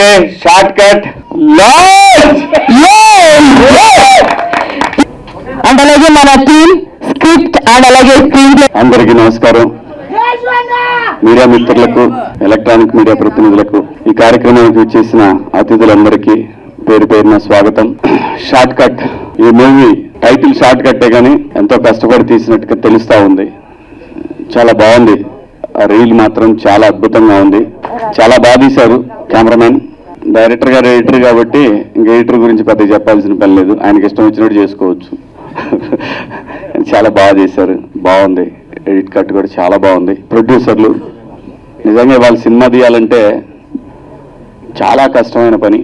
Okay short cut and అలాగే మన team script and అలాగే స్క్రీన్ ప్లే. అందరికీ నమస్కారం. మీడియా మిత్రులకు, ఎలక్ట్రానిక్ మీడియా ప్రతినిధులకు, ఈ కార్యక్రమానికి వచ్చేసిన అతిథులందరికీ పేరు పేరున స్వాగతం. షార్ట్ కట్, ఈ మూవీ టైటిల్ షార్ట్ కట్టే కానీ ఎంతో కష్టపడి తీసినట్టుగా తెలుస్తా ఉంది. చాలా బాగుంది. ఆ రీల్ మాత్రం చాలా అద్భుతంగా ఉంది. చాలా బాగా తీశారు కెమెరామెన్. డైరెక్టర్ గారు ఎడిటర్ కాబట్టి ఇంకా ఎడిటర్ గురించి పెద్దగా చెప్పాల్సిన పని లేదు, ఆయనకి ఇష్టం వచ్చినట్టు చేసుకోవచ్చు. చాలా బాగా చేశారు, బాగుంది. ఎడిట్ కట్ కూడా చాలా బాగుంది. ప్రొడ్యూసర్లు నిజంగా వాళ్ళు సినిమా తీయాలంటే చాలా కష్టమైన పని.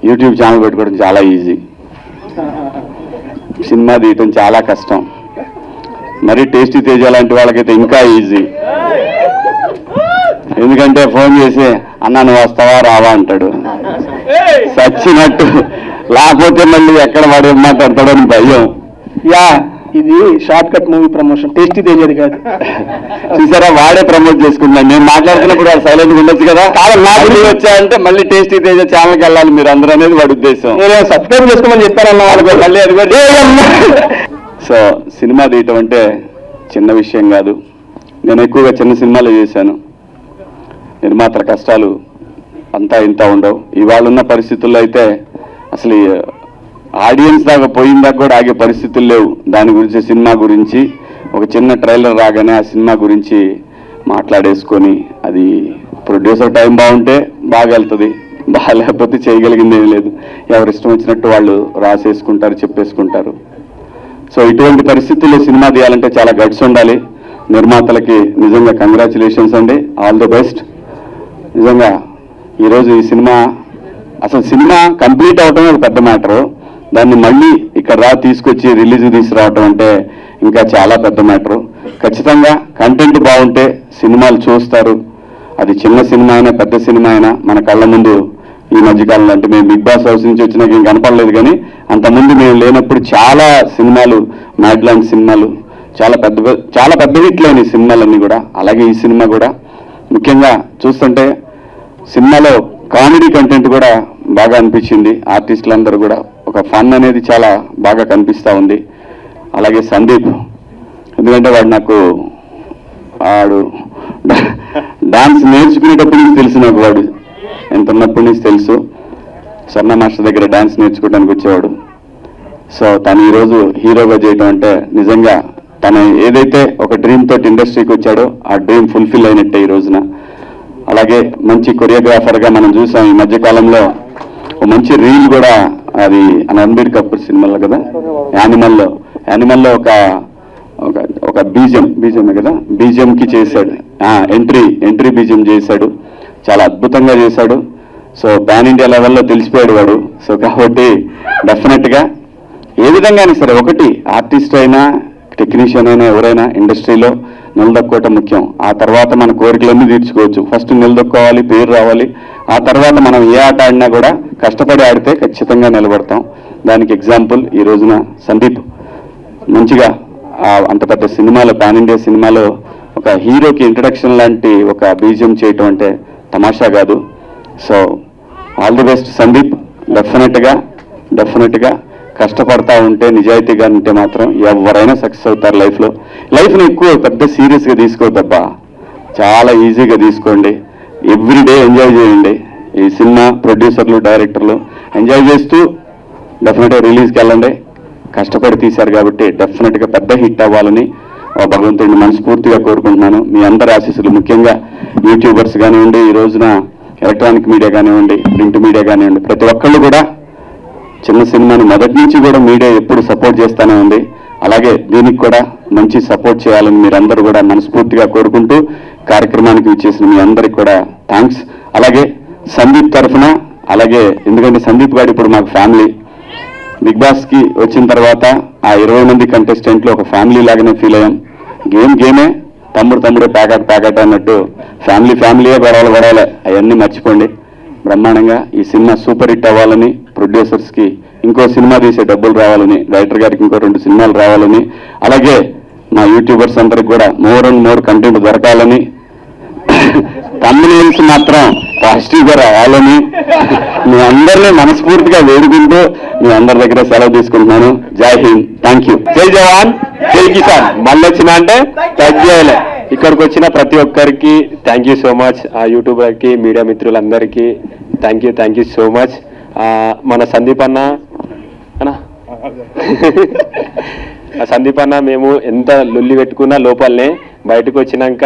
యూట్యూబ్ ఛానల్ పెట్టుకోవడం చాలా ఈజీ, సినిమా తీయటం చాలా కష్టం. మరి టేస్టీ తేజ లాంటి వాళ్ళకైతే ఇంకా ఈజీ. ఎందుకంటే ఫోన్ చేసి అన్నా నువ్వు వస్తావా రావా అంటాడు సచ్చినట్టు, లేకపోతే మళ్ళీ ఎక్కడ వాడు ఏం మాట్లాడతాడని భయం. యా, ఇది short cut movie promotion, tasty తేజది కాదు. చూసారా, వాడే ప్రమోట్ చేసుకుంటున్నాను. నేను మాట్లాడుతున్నప్పుడు వాడు సైలెంట్గా ఉండొచ్చు కదా. కాదు నాకు వచ్చా అంటే మళ్ళీ టేస్టీ తేజ ఛానల్కి వెళ్ళాలి మీరు అందరూ అనేది వాడి ఉద్దేశం. నేను సబ్స్క్రైబ్ చేసుకోమని చెప్పానన్నా వాళ్ళకి, మళ్ళీ అది కూడా. సో సినిమా తీయటం అంటే చిన్న విషయం కాదు. నేను ఎక్కువగా చిన్న సినిమాలు చేశాను. నిర్మాతల కష్టాలు అంతా ఇంత ఉండవు. ఇవాళ ఉన్న పరిస్థితుల్లో అయితే అసలు ఆడియన్స్ దాకా పోయిందాకా కూడా ఆగే పరిస్థితులు లేవు. దాని గురించి, సినిమా గురించి ఒక చిన్న ట్రైలర్ రాగానే ఆ సినిమా గురించి మాట్లాడేసుకొని, అది ప్రొడ్యూసర్ టైం బాగుంటే బాగా వెళ్తుంది, బాగాలేకపోతే చేయగలిగింది ఏం లేదు. ఎవరు ఇష్టం వచ్చినట్టు వాళ్ళు రాసేసుకుంటారు, చెప్పేసుకుంటారు. సో ఇటువంటి పరిస్థితుల్లో సినిమా తీయాలంటే చాలా గట్స్ ఉండాలి. నిర్మాతలకి నిజంగా కంగ్రాచులేషన్స్ అండి, ఆల్ ది బెస్ట్. నిజంగా ఈరోజు ఈ సినిమా, అసలు సినిమా కంప్లీట్ అవటమే ఒక పెద్ద మ్యాటరు. దాన్ని మళ్ళీ ఇక్కడ తీసుకొచ్చి రిలీజ్ తీసుకురావటం అంటే ఇంకా చాలా పెద్ద మ్యాటరు. ఖచ్చితంగా కంటెంట్ బాగుంటే సినిమాలు చూస్తారు. అది చిన్న సినిమా అయినా పెద్ద సినిమా అయినా మన కళ్ళ ముందు ఈ మధ్యకాలంలో, అంటే మేము బిగ్ బాస్ హౌస్ నుంచి వచ్చినాక ఏం కనపడలేదు, కానీ అంతకుముందు మేము లేనప్పుడు చాలా సినిమాలు, మ్యాడ్ లాంటి సినిమాలు, చాలా పెద్ద హిట్లైన ఈ సినిమాలన్నీ కూడా. అలాగే ఈ సినిమా కూడా ముఖ్యంగా చూస్తుంటే సినిమాలో కామెడీ కంటెంట్ కూడా బాగా అనిపించింది. ఆర్టిస్టులందరూ కూడా ఒక ఫన్ అనేది చాలా బాగా కనిపిస్తూ ఉంది. అలాగే సందీప్, ఎందుకంటే వాడు డాన్స్ నేర్చుకునేటప్పటి నుంచి తెలుసు నాకు. వాడు ఎంత ఉన్నప్పటి నుంచి తెలుసు. స్వర్ణ మాస్టర్ దగ్గర డాన్స్ నేర్చుకోవడానికి వచ్చేవాడు. సో తను ఈరోజు హీరోగా చేయటం అంటే నిజంగా తను ఏదైతే ఒక డ్రీమ్ తోటి ఇండస్ట్రీకి వచ్చాడో ఆ డ్రీమ్ ఫుల్ఫిల్ అయినట్టే ఈ రోజున. అలాగే మంచి కొరియోగ్రాఫర్గా మనం చూసాం ఈ మధ్యకాలంలో. ఒక మంచి రీల్ కూడా, అది రణబీర్ కపూర్ సినిమాలో కదా, యానిమల్లో ఒక బీజిఎం కదా, బీజిఎంకి చేశాడు. ఎంట్రీ బీజిఎం చేశాడు, చాలా అద్భుతంగా చేశాడు. సో పాన్ ఇండియా లెవెల్లో తెలిసిపోయాడు వాడు. సో కాబట్టి డెఫినెట్గా ఏ విధంగానే సరే, ఒకటి ఆర్టిస్ట్ అయినా టెక్నీషియన్ అయినా ఎవరైనా ఇండస్ట్రీలో నిలదొక్కోవటం ముఖ్యం. ఆ తర్వాత మన కోరికలన్నీ తీర్చుకోవచ్చు. ఫస్ట్ నిలదొక్కోవాలి, పేరు రావాలి. ఆ తర్వాత మనం ఏ ఆట ఆడినా కూడా కష్టపడి ఆడితే ఖచ్చితంగా నిలబడతాం. దానికి ఎగ్జాంపుల్ ఈ రోజున సందీప్ మంచిగా అంత పెద్ద సినిమాలో, పాన్ ఇండియా సినిమాలో ఒక హీరోకి ఇంట్రడక్షన్ లాంటి ఒక బీజియం చేయటం అంటే తమాషా కాదు. So all the best Sandeep. డెఫినెట్గా కష్టపడతా ఉంటే, నిజాయితీగా ఉంటే మాత్రం ఎవరైనా సక్సెస్ అవుతారు లైఫ్లో. లైఫ్ని ఎక్కువ పెద్ద సీరియస్గా తీసుకోవద్దబ్బా, చాలా ఈజీగా తీసుకోండి. ఎవ్రీడే ఎంజాయ్ చేయండి. ఈ సినిమా ప్రొడ్యూసర్లు, డైరెక్టర్లు ఎంజాయ్ చేస్తూ డెఫినెట్గా రిలీజ్కి వెళ్ళండి. కష్టపడి తీశారు కాబట్టి డెఫినెట్గా పెద్ద హిట్ అవ్వాలని భగవంతుడిని మనస్ఫూర్తిగా కోరుకుంటున్నాను. మీ అందరి ఆశీస్సులు, ముఖ్యంగా యూట్యూబర్స్ కానివ్వండి, ఈ రోజున ఎలక్ట్రానిక్ మీడియా కానివ్వండి, ప్రింట్ మీడియా కానివ్వండి, ప్రతి ఒక్కళ్ళు కూడా చిన్న సినిమాని మొదటి నుంచి కూడా మీడియా ఎప్పుడు సపోర్ట్ చేస్తూనే ఉంది. అలాగే దీనికి కూడా మంచి సపోర్ట్ చేయాలని మీరందరూ కూడా మనస్ఫూర్తిగా కోరుకుంటూ కార్యక్రమానికి ఇచ్చేసిన మీ అందరికి కూడా థ్యాంక్స్. అలాగే సందీప్ తరఫున, అలాగే ఎందుకంటే సందీప్ గారు ఇప్పుడు మాకు ఫ్యామిలీ. బిగ్ బాస్కి వచ్చిన తర్వాత ఆ 20 మంది కంటెస్టెంట్లు ఒక ఫ్యామిలీ లాగానే ఫీల్ అయ్యాం. గేమే, తమ్ముడే ప్యాకెట్ అన్నట్టు ఫ్యామిలీయే గొడవలే అవన్నీ మర్చిపోండి. బ్రహ్మాండంగా ఈ సినిమా సూపర్ హిట్ అవ్వాలని, ప్రొడ్యూసర్స్కి ఇంకో సినిమా తీసే డబ్బులు రావాలని, డైరెక్టర్ గారికి ఇంకో 2 సినిమాలు రావాలని, అలాగే మా యూట్యూబర్స్ అందరికి కూడా మోర్ అండ్ మోర్ కంటెంట్ దొరకాలని, thumbnails మాత్రం పాజిటివ్గా రావాలని మీ అందరినీ మనస్ఫూర్తిగా వేడుకుంటూ మీ అందరి దగ్గర సెలవు తీసుకుంటున్నాను. జై హింద్, థ్యాంక్ యూ. జై జవాన్ జై కిసాన్. మళ్ళీ వచ్చిన అంటే తగ్గేయలే. ఇక్కడికి వచ్చిన ప్రతి ఒక్కరికి థ్యాంక్ యూ సో మచ్. ఆ యూట్యూబర్కి, మీడియా మిత్రులందరికీ థ్యాంక్ యూ సో మచ్. మన సందీప్ అన్న మేము ఎంత లొల్లి పెట్టుకున్నా లోపలనే బయటకు వచ్చినాక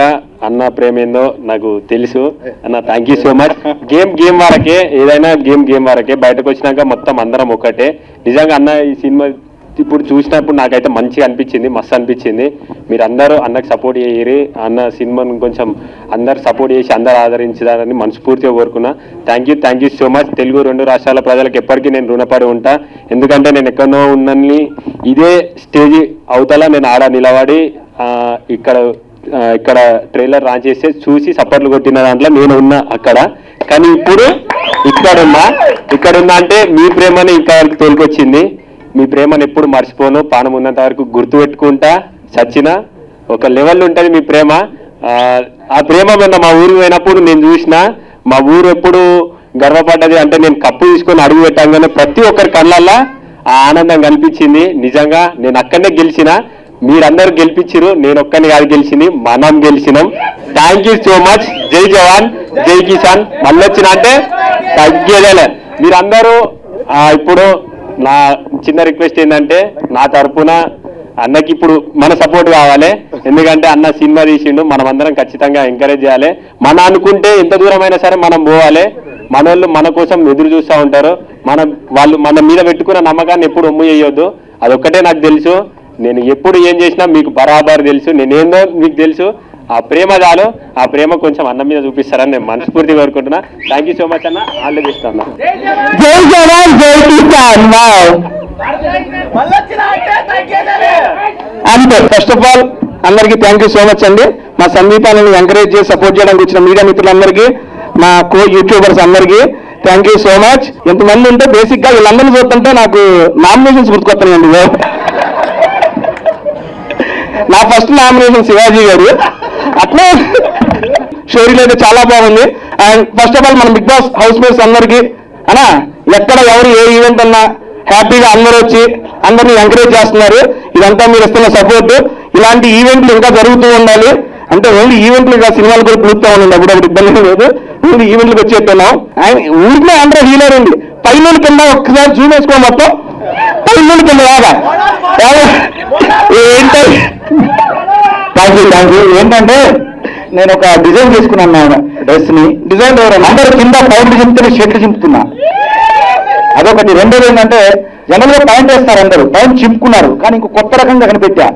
అన్న ప్రేమ ఏందో నాకు తెలుసు. అన్న thank you so much. Game వరకే, ఏదైనా గేమ్ వరకే. బయటకు వచ్చినాక మొత్తం అందరం ఒకటే. నిజంగా అన్న ఈ సినిమా ఇప్పుడు చూసినప్పుడు నాకైతే మంచిగా అనిపించింది, మస్తు అనిపించింది. మీరు అందరూ అన్నకు సపోర్ట్ చేయరి. అన్న సినిమాను కొంచెం అందరు సపోర్ట్ చేసి అందరు ఆదరించాలని మనస్ఫూర్తిగా కోరుకున్నా. Thank you so much. Telugu 2 రాష్ట్రాల ప్రజలకు ఎప్పటికీ నేను రుణపడి ఉంటా. ఎందుకంటే నేను ఎక్కడో ఉన్నని ఇదే స్టేజ్ అవతల నేను ఆడ నిలబడి ఇక్కడ ట్రైలర్ లాంచ్ చేస్తే చూసి సపోర్ట్లు కొట్టిన దాంట్లో నేను ఉన్నా అక్కడ. కానీ ఇప్పుడు ఇక్కడున్నా అంటే మీ ప్రేమని ఇంకా వరకు తోలుకొచ్చింది. మీ ప్రేమను ఎప్పుడు మర్చిపోను. పానం ఉన్నంత వరకు గుర్తుపెట్టుకుంటా. చచ్చిన ఒక లెవెల్ ఉంటుంది మీ ప్రేమ. ఆ ప్రేమ మొన్న మా ఊరు పోయినప్పుడు నేను చూసిన. మా ఊరు ఎప్పుడు గర్వపడ్డది అంటే నేను కప్పు తీసుకొని అడుగు పెట్టాగానే ప్రతి ఒక్కరి కళ్ళల్లో ఆ ఆనందం కనిపించింది. నిజంగా నేను అక్కడనే గెలిచిన, మీరందరూ గెలిపించారు. నేను ఒక్కని కాదు గెలిచింది, మనం గెలిచినాం. Thank you so much. జై జవాన్ జై కిసాన్. మళ్ళీ వచ్చిన అంటే తగ్గేదేలే. మీరందరూ ఇప్పుడు నా చిన్న రిక్వెస్ట్ ఏంటంటే నా తరఫున అన్నకి ఇప్పుడు మన సపోర్ట్ కావాలి. ఎందుకంటే అన్న సినిమా తీసిండు, మనం అందరం ఖచ్చితంగా ఎంకరేజ్ చేయాలి. మన అనుకుంటే ఎంత దూరమైనా సరే మనం పోవాలి. మనోళ్ళు మన కోసం ఎదురు చూస్తూ ఉంటారు. వాళ్ళు మన మీద పెట్టుకున్న నమ్మకాన్ని ఎప్పుడు ఒమ్ము చేయొద్దు. అదొక్కటే నాకు తెలుసు. నేను ఎప్పుడు ఏం చేసినా మీకు బరాబర్ తెలుసు. నేనేందో మీకు తెలుసు. ఆ ప్రేమ చాలు. ఆ ప్రేమ కొంచెం అన్న మీద చూపిస్తారని నేను మనస్ఫూర్తిగా కోరుకుంటున్నా. థ్యాంక్ యూ సో మచ్ అన్న. ఆల్ ది బెస్ట్ అన్న. జై జవాన్ జై కిసాన్. అంతే. ఫస్ట్ ఆఫ్ ఆల్ అందరికీ థ్యాంక్ యూ సో మచ్ అండి. మా సంగీతాన్ని ఎంకరేజ్ చేసి సపోర్ట్ చేయడానికి వచ్చిన మీడియా మిత్రులందరికీ, మా యూట్యూబర్స్ అందరికీ థ్యాంక్ యూ సో మచ్. ఎంతమంది ఉంటే బేసిక్ గా వీళ్ళందరినీ చూస్తుంటే నాకు నామినేషన్స్ గుర్తుకొస్తాయండి. నా ఫస్ట్ నామినేషన్ శివాజీ గారు. అట్లా స్టోరీలు అయితే చాలా బాగుంది. అండ్ ఫస్ట్ ఆఫ్ ఆల్ మన బిగ్ బాస్ హౌస్ మేట్స్ అందరికీ అనా ఎక్కడ ఎవరు ఏ ఈవెంట్ అన్నా హ్యాపీగా అందరూ వచ్చి అందరినీ ఎంకరేజ్ చేస్తున్నారు. ఇదంతా మీరు ఇస్తున్న సపోర్ట్. ఇలాంటి ఈవెంట్లు ఇంకా జరుగుతూ ఉండాలి. అంటే ఓన్లీ ఈవెంట్లు ఇంకా సినిమాలు కూడా పిలుస్తూ ఉండండి. అప్పుడప్పుడు ఇబ్బంది లేదు. ఓన్లీ ఈవెంట్లకు వచ్చేస్తున్నాం. ఊరికే అందరూ హీలర్ ఉంది. పైన కింద ఒక్కసారి జూమ్ వేసుకో, మొత్తం పైన కింద రాగా ఏంటంటే థ్యాంక్ యూ. ఏంటంటే నేను ఒక డిజైన్ చేసుకున్నాను డ్రెస్ ని. డిజైన్ అందరూ కింద పైంట్ చింపుతున్న షర్ట్లు చింపుతున్నా, అదొకటి. రెండోది ఏంటంటే జనరల్ గా పాయింట్ వేస్తారు, అందరూ పాయింట్ చింపుకున్నారు. కానీ ఇంకో కొత్త రకంగా కనిపెట్టా.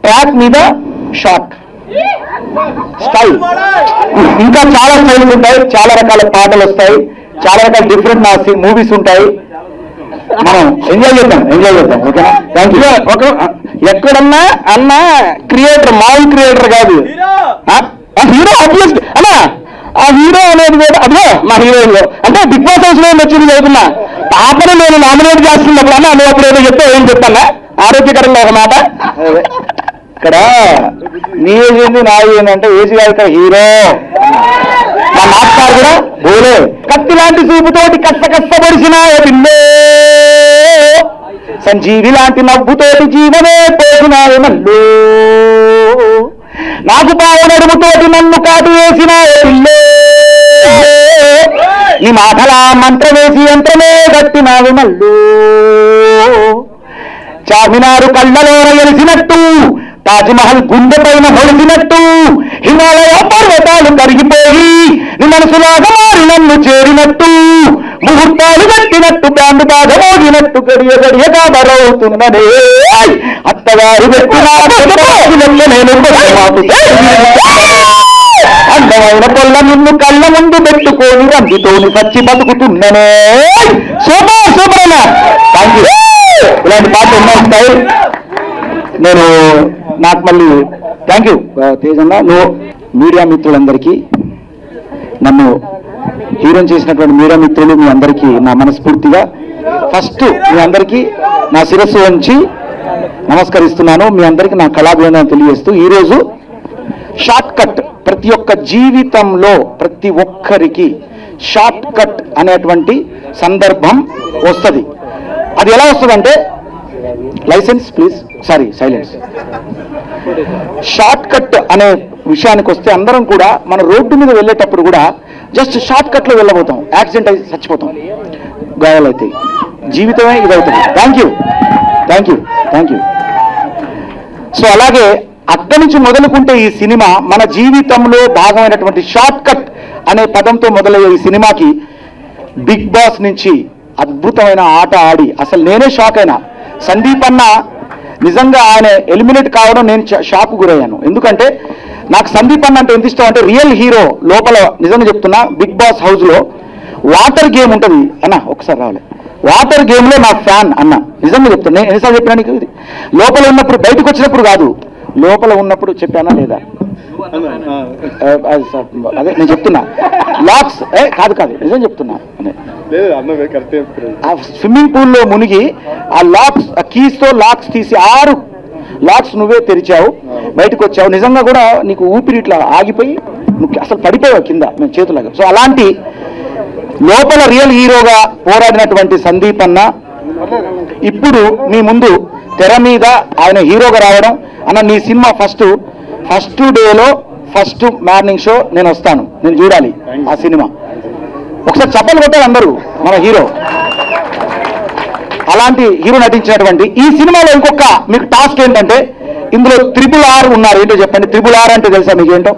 ట్రాక్ మీద షార్ట్ స్టైల్. ఇంకా చాలా స్టైల్స్ ఉంటాయి, చాలా రకాల పాటలు వస్తాయి, చాలా రకాల డిఫరెంట్ మూవీస్ ఉంటాయి. మనం ఎంజాయ్ చేద్దాం. ఓకేనా? Thank you. ఒక ఎక్కడన్నా అన్న క్రియేటర్, మామూలు క్రియేటర్ కాదు, హీరో. ఆబ్వియస్ అన్నా ఆ హీరో అనేది కూడా అదే మా హీరోయిన్. అంటే బిగ్ బాస్ హౌస్ లో వచ్చింది చదువుతున్నా. పాపను నేను నామినేట్ చేస్తున్నప్పుడు అన్న నువ్వు అప్పుడు ఏదో చెప్తే ఏం చెప్పాలా? ఆరోగ్యకరంగా ఒక మాట. ఇక్కడ నీ ఏజ్ ఏంది నా ఏజ్ ఏంటంటే ఏజ్ కాదు ఇక్కడ హీరో. మా మాస్టర్ కూడా బోలే కత్తి లాంటి చూపుతోటి కష్టపడిసిన పిల్లో, సంజీవి లాంటి నవ్వుతోటి జీవనే పోసినాయి మల్లు, నాకు పావు నడుముతోటి నన్ను కాటు వేసిన పిల్లో, నీ మాటలా మంత్రం వేసి యంత్రమే గట్టినావి మల్లు, చార్మినారు కళ్ళలోన ఎలిసినట్టు, తాజ్మహల్ గుండె పైన హొలిసినట్టు, హిమాలయ పర్వతాలు కరిగిపోయి నీ మనసులాగా మారి నన్ను చేరినట్టు, ముహూర్తాలు కట్టినట్టు బ్యాండ్ బాగా మోగినట్టు గడియ గడియగా బరవుతున్నదే అత్తగారు పెట్టిన నేను అందమైన పొల్ల నిన్ను కళ్ళ ముందు పెట్టుకొని రందితోని సచ్చి బతుకుతున్ననే. సూపర్ సూపర్ అన్న. Thank you. ఇలాంటి పాటలు ఎన్నో వస్తాయి. నేను నాకు మళ్ళీ థ్యాంక్ యూ తేజన్న. నువ్వు మీడియా మిత్రులందరికీ, నన్ను హీరోని చేసినటువంటి మీడియా మిత్రులు మీ అందరికీ నా మనస్ఫూర్తిగా ఫస్ట్ మీ అందరికీ నా శిరస్సు వంచి నమస్కరిస్తున్నాను. మీ అందరికీ నా కళాభివందనం తెలియజేస్తూ ఈరోజు షార్ట్ కట్ ప్రతి ఒక్క జీవితంలో ప్రతి ఒక్కరికి షార్ట్ కట్ అనేటువంటి సందర్భం వస్తుంది. అది ఎలా వస్తుందంటే, license please, sorry silence. Short cut అనే విషయానికి వస్తే అందరం కూడా మన రోడ్డు మీద వెళ్ళేటప్పుడు కూడా జస్ట్ షార్ట్ కట్లో వెళ్ళబోతాం, యాక్సిడెంట్ అయి చచ్చిపోతాం, గాయాలైతాయి, జీవితమే ఇదవుతుంది. Thank you. సో అలాగే అక్కడి నుంచి మొదలుకుంటే ఈ సినిమా మన జీవితంలో భాగమైనటువంటి షార్ట్ కట్ అనే పదంతో మొదలయ్యే ఈ సినిమాకి బిగ్ బాస్ నుంచి అద్భుతమైన ఆట ఆడి అసలు నేనే షాక్ అయినా. సందీప్ అన్న నిజంగా ఆయన ఎలిమినేట్ కావడం నేను షాక్ గురయ్యాను. ఎందుకంటే నాకు సందీప్ అన్న అంటే ఎంత ఇష్టం అంటే, రియల్ హీరో లోపల నిజంగా చెప్తున్నా, బిగ్ బాస్ హౌస్లో వాటర్ గేమ్ ఉంటుంది అన్న, ఒకసారి రావాలి, వాటర్ గేమ్లో నా ఫ్యాన్ అన్న, నిజంగా చెప్తున్నా. నేను ఎన్నిసార్లు చెప్పినా నీకు, ఇది లోపల ఉన్నప్పుడు, బయటకు వచ్చినప్పుడు కాదు, లోపల ఉన్నప్పుడు చెప్పానా లేదా, అదే నేను చెప్తున్నా. లాక్స్ కాదు నిజం చెప్తున్నా. ఆ స్విమ్మింగ్ పూల్లో మునిగి ఆ లాక్స్, ఆ కీస్తో లాక్స్ తీసి 6 లాక్స్ నువ్వే తెరిచావు, బయటకు వచ్చావు. నిజంగా కూడా నీకు ఊపిరి ఇట్లా ఆగిపోయి నువ్వు అసలు పడిపోయావు కింద మేము చేతులాగా. సో అలాంటి లోపల రియల్ హీరోగా పోరాడినటువంటి సందీప్ అన్న ఇప్పుడు మీ ముందు తెర మీద ఆయన హీరోగా రావడం. అన్న నీ సినిమా ఫస్ట్ డేలో ఫస్ట్ మార్నింగ్ షో నేను వస్తాను, నేను చూడాలి ఆ సినిమా. ఒకసారి చప్పలు కొట్టాలి అందరూ మన హీరో. అలాంటి హీరో నటించినటువంటి ఈ సినిమాలో ఇంకొక మీకు టాస్క్ ఏంటంటే, ఇందులో RRR ఉన్నారు. ఏంటో చెప్పండి. RRR అంటే తెలుసా మీకు? ఏంటో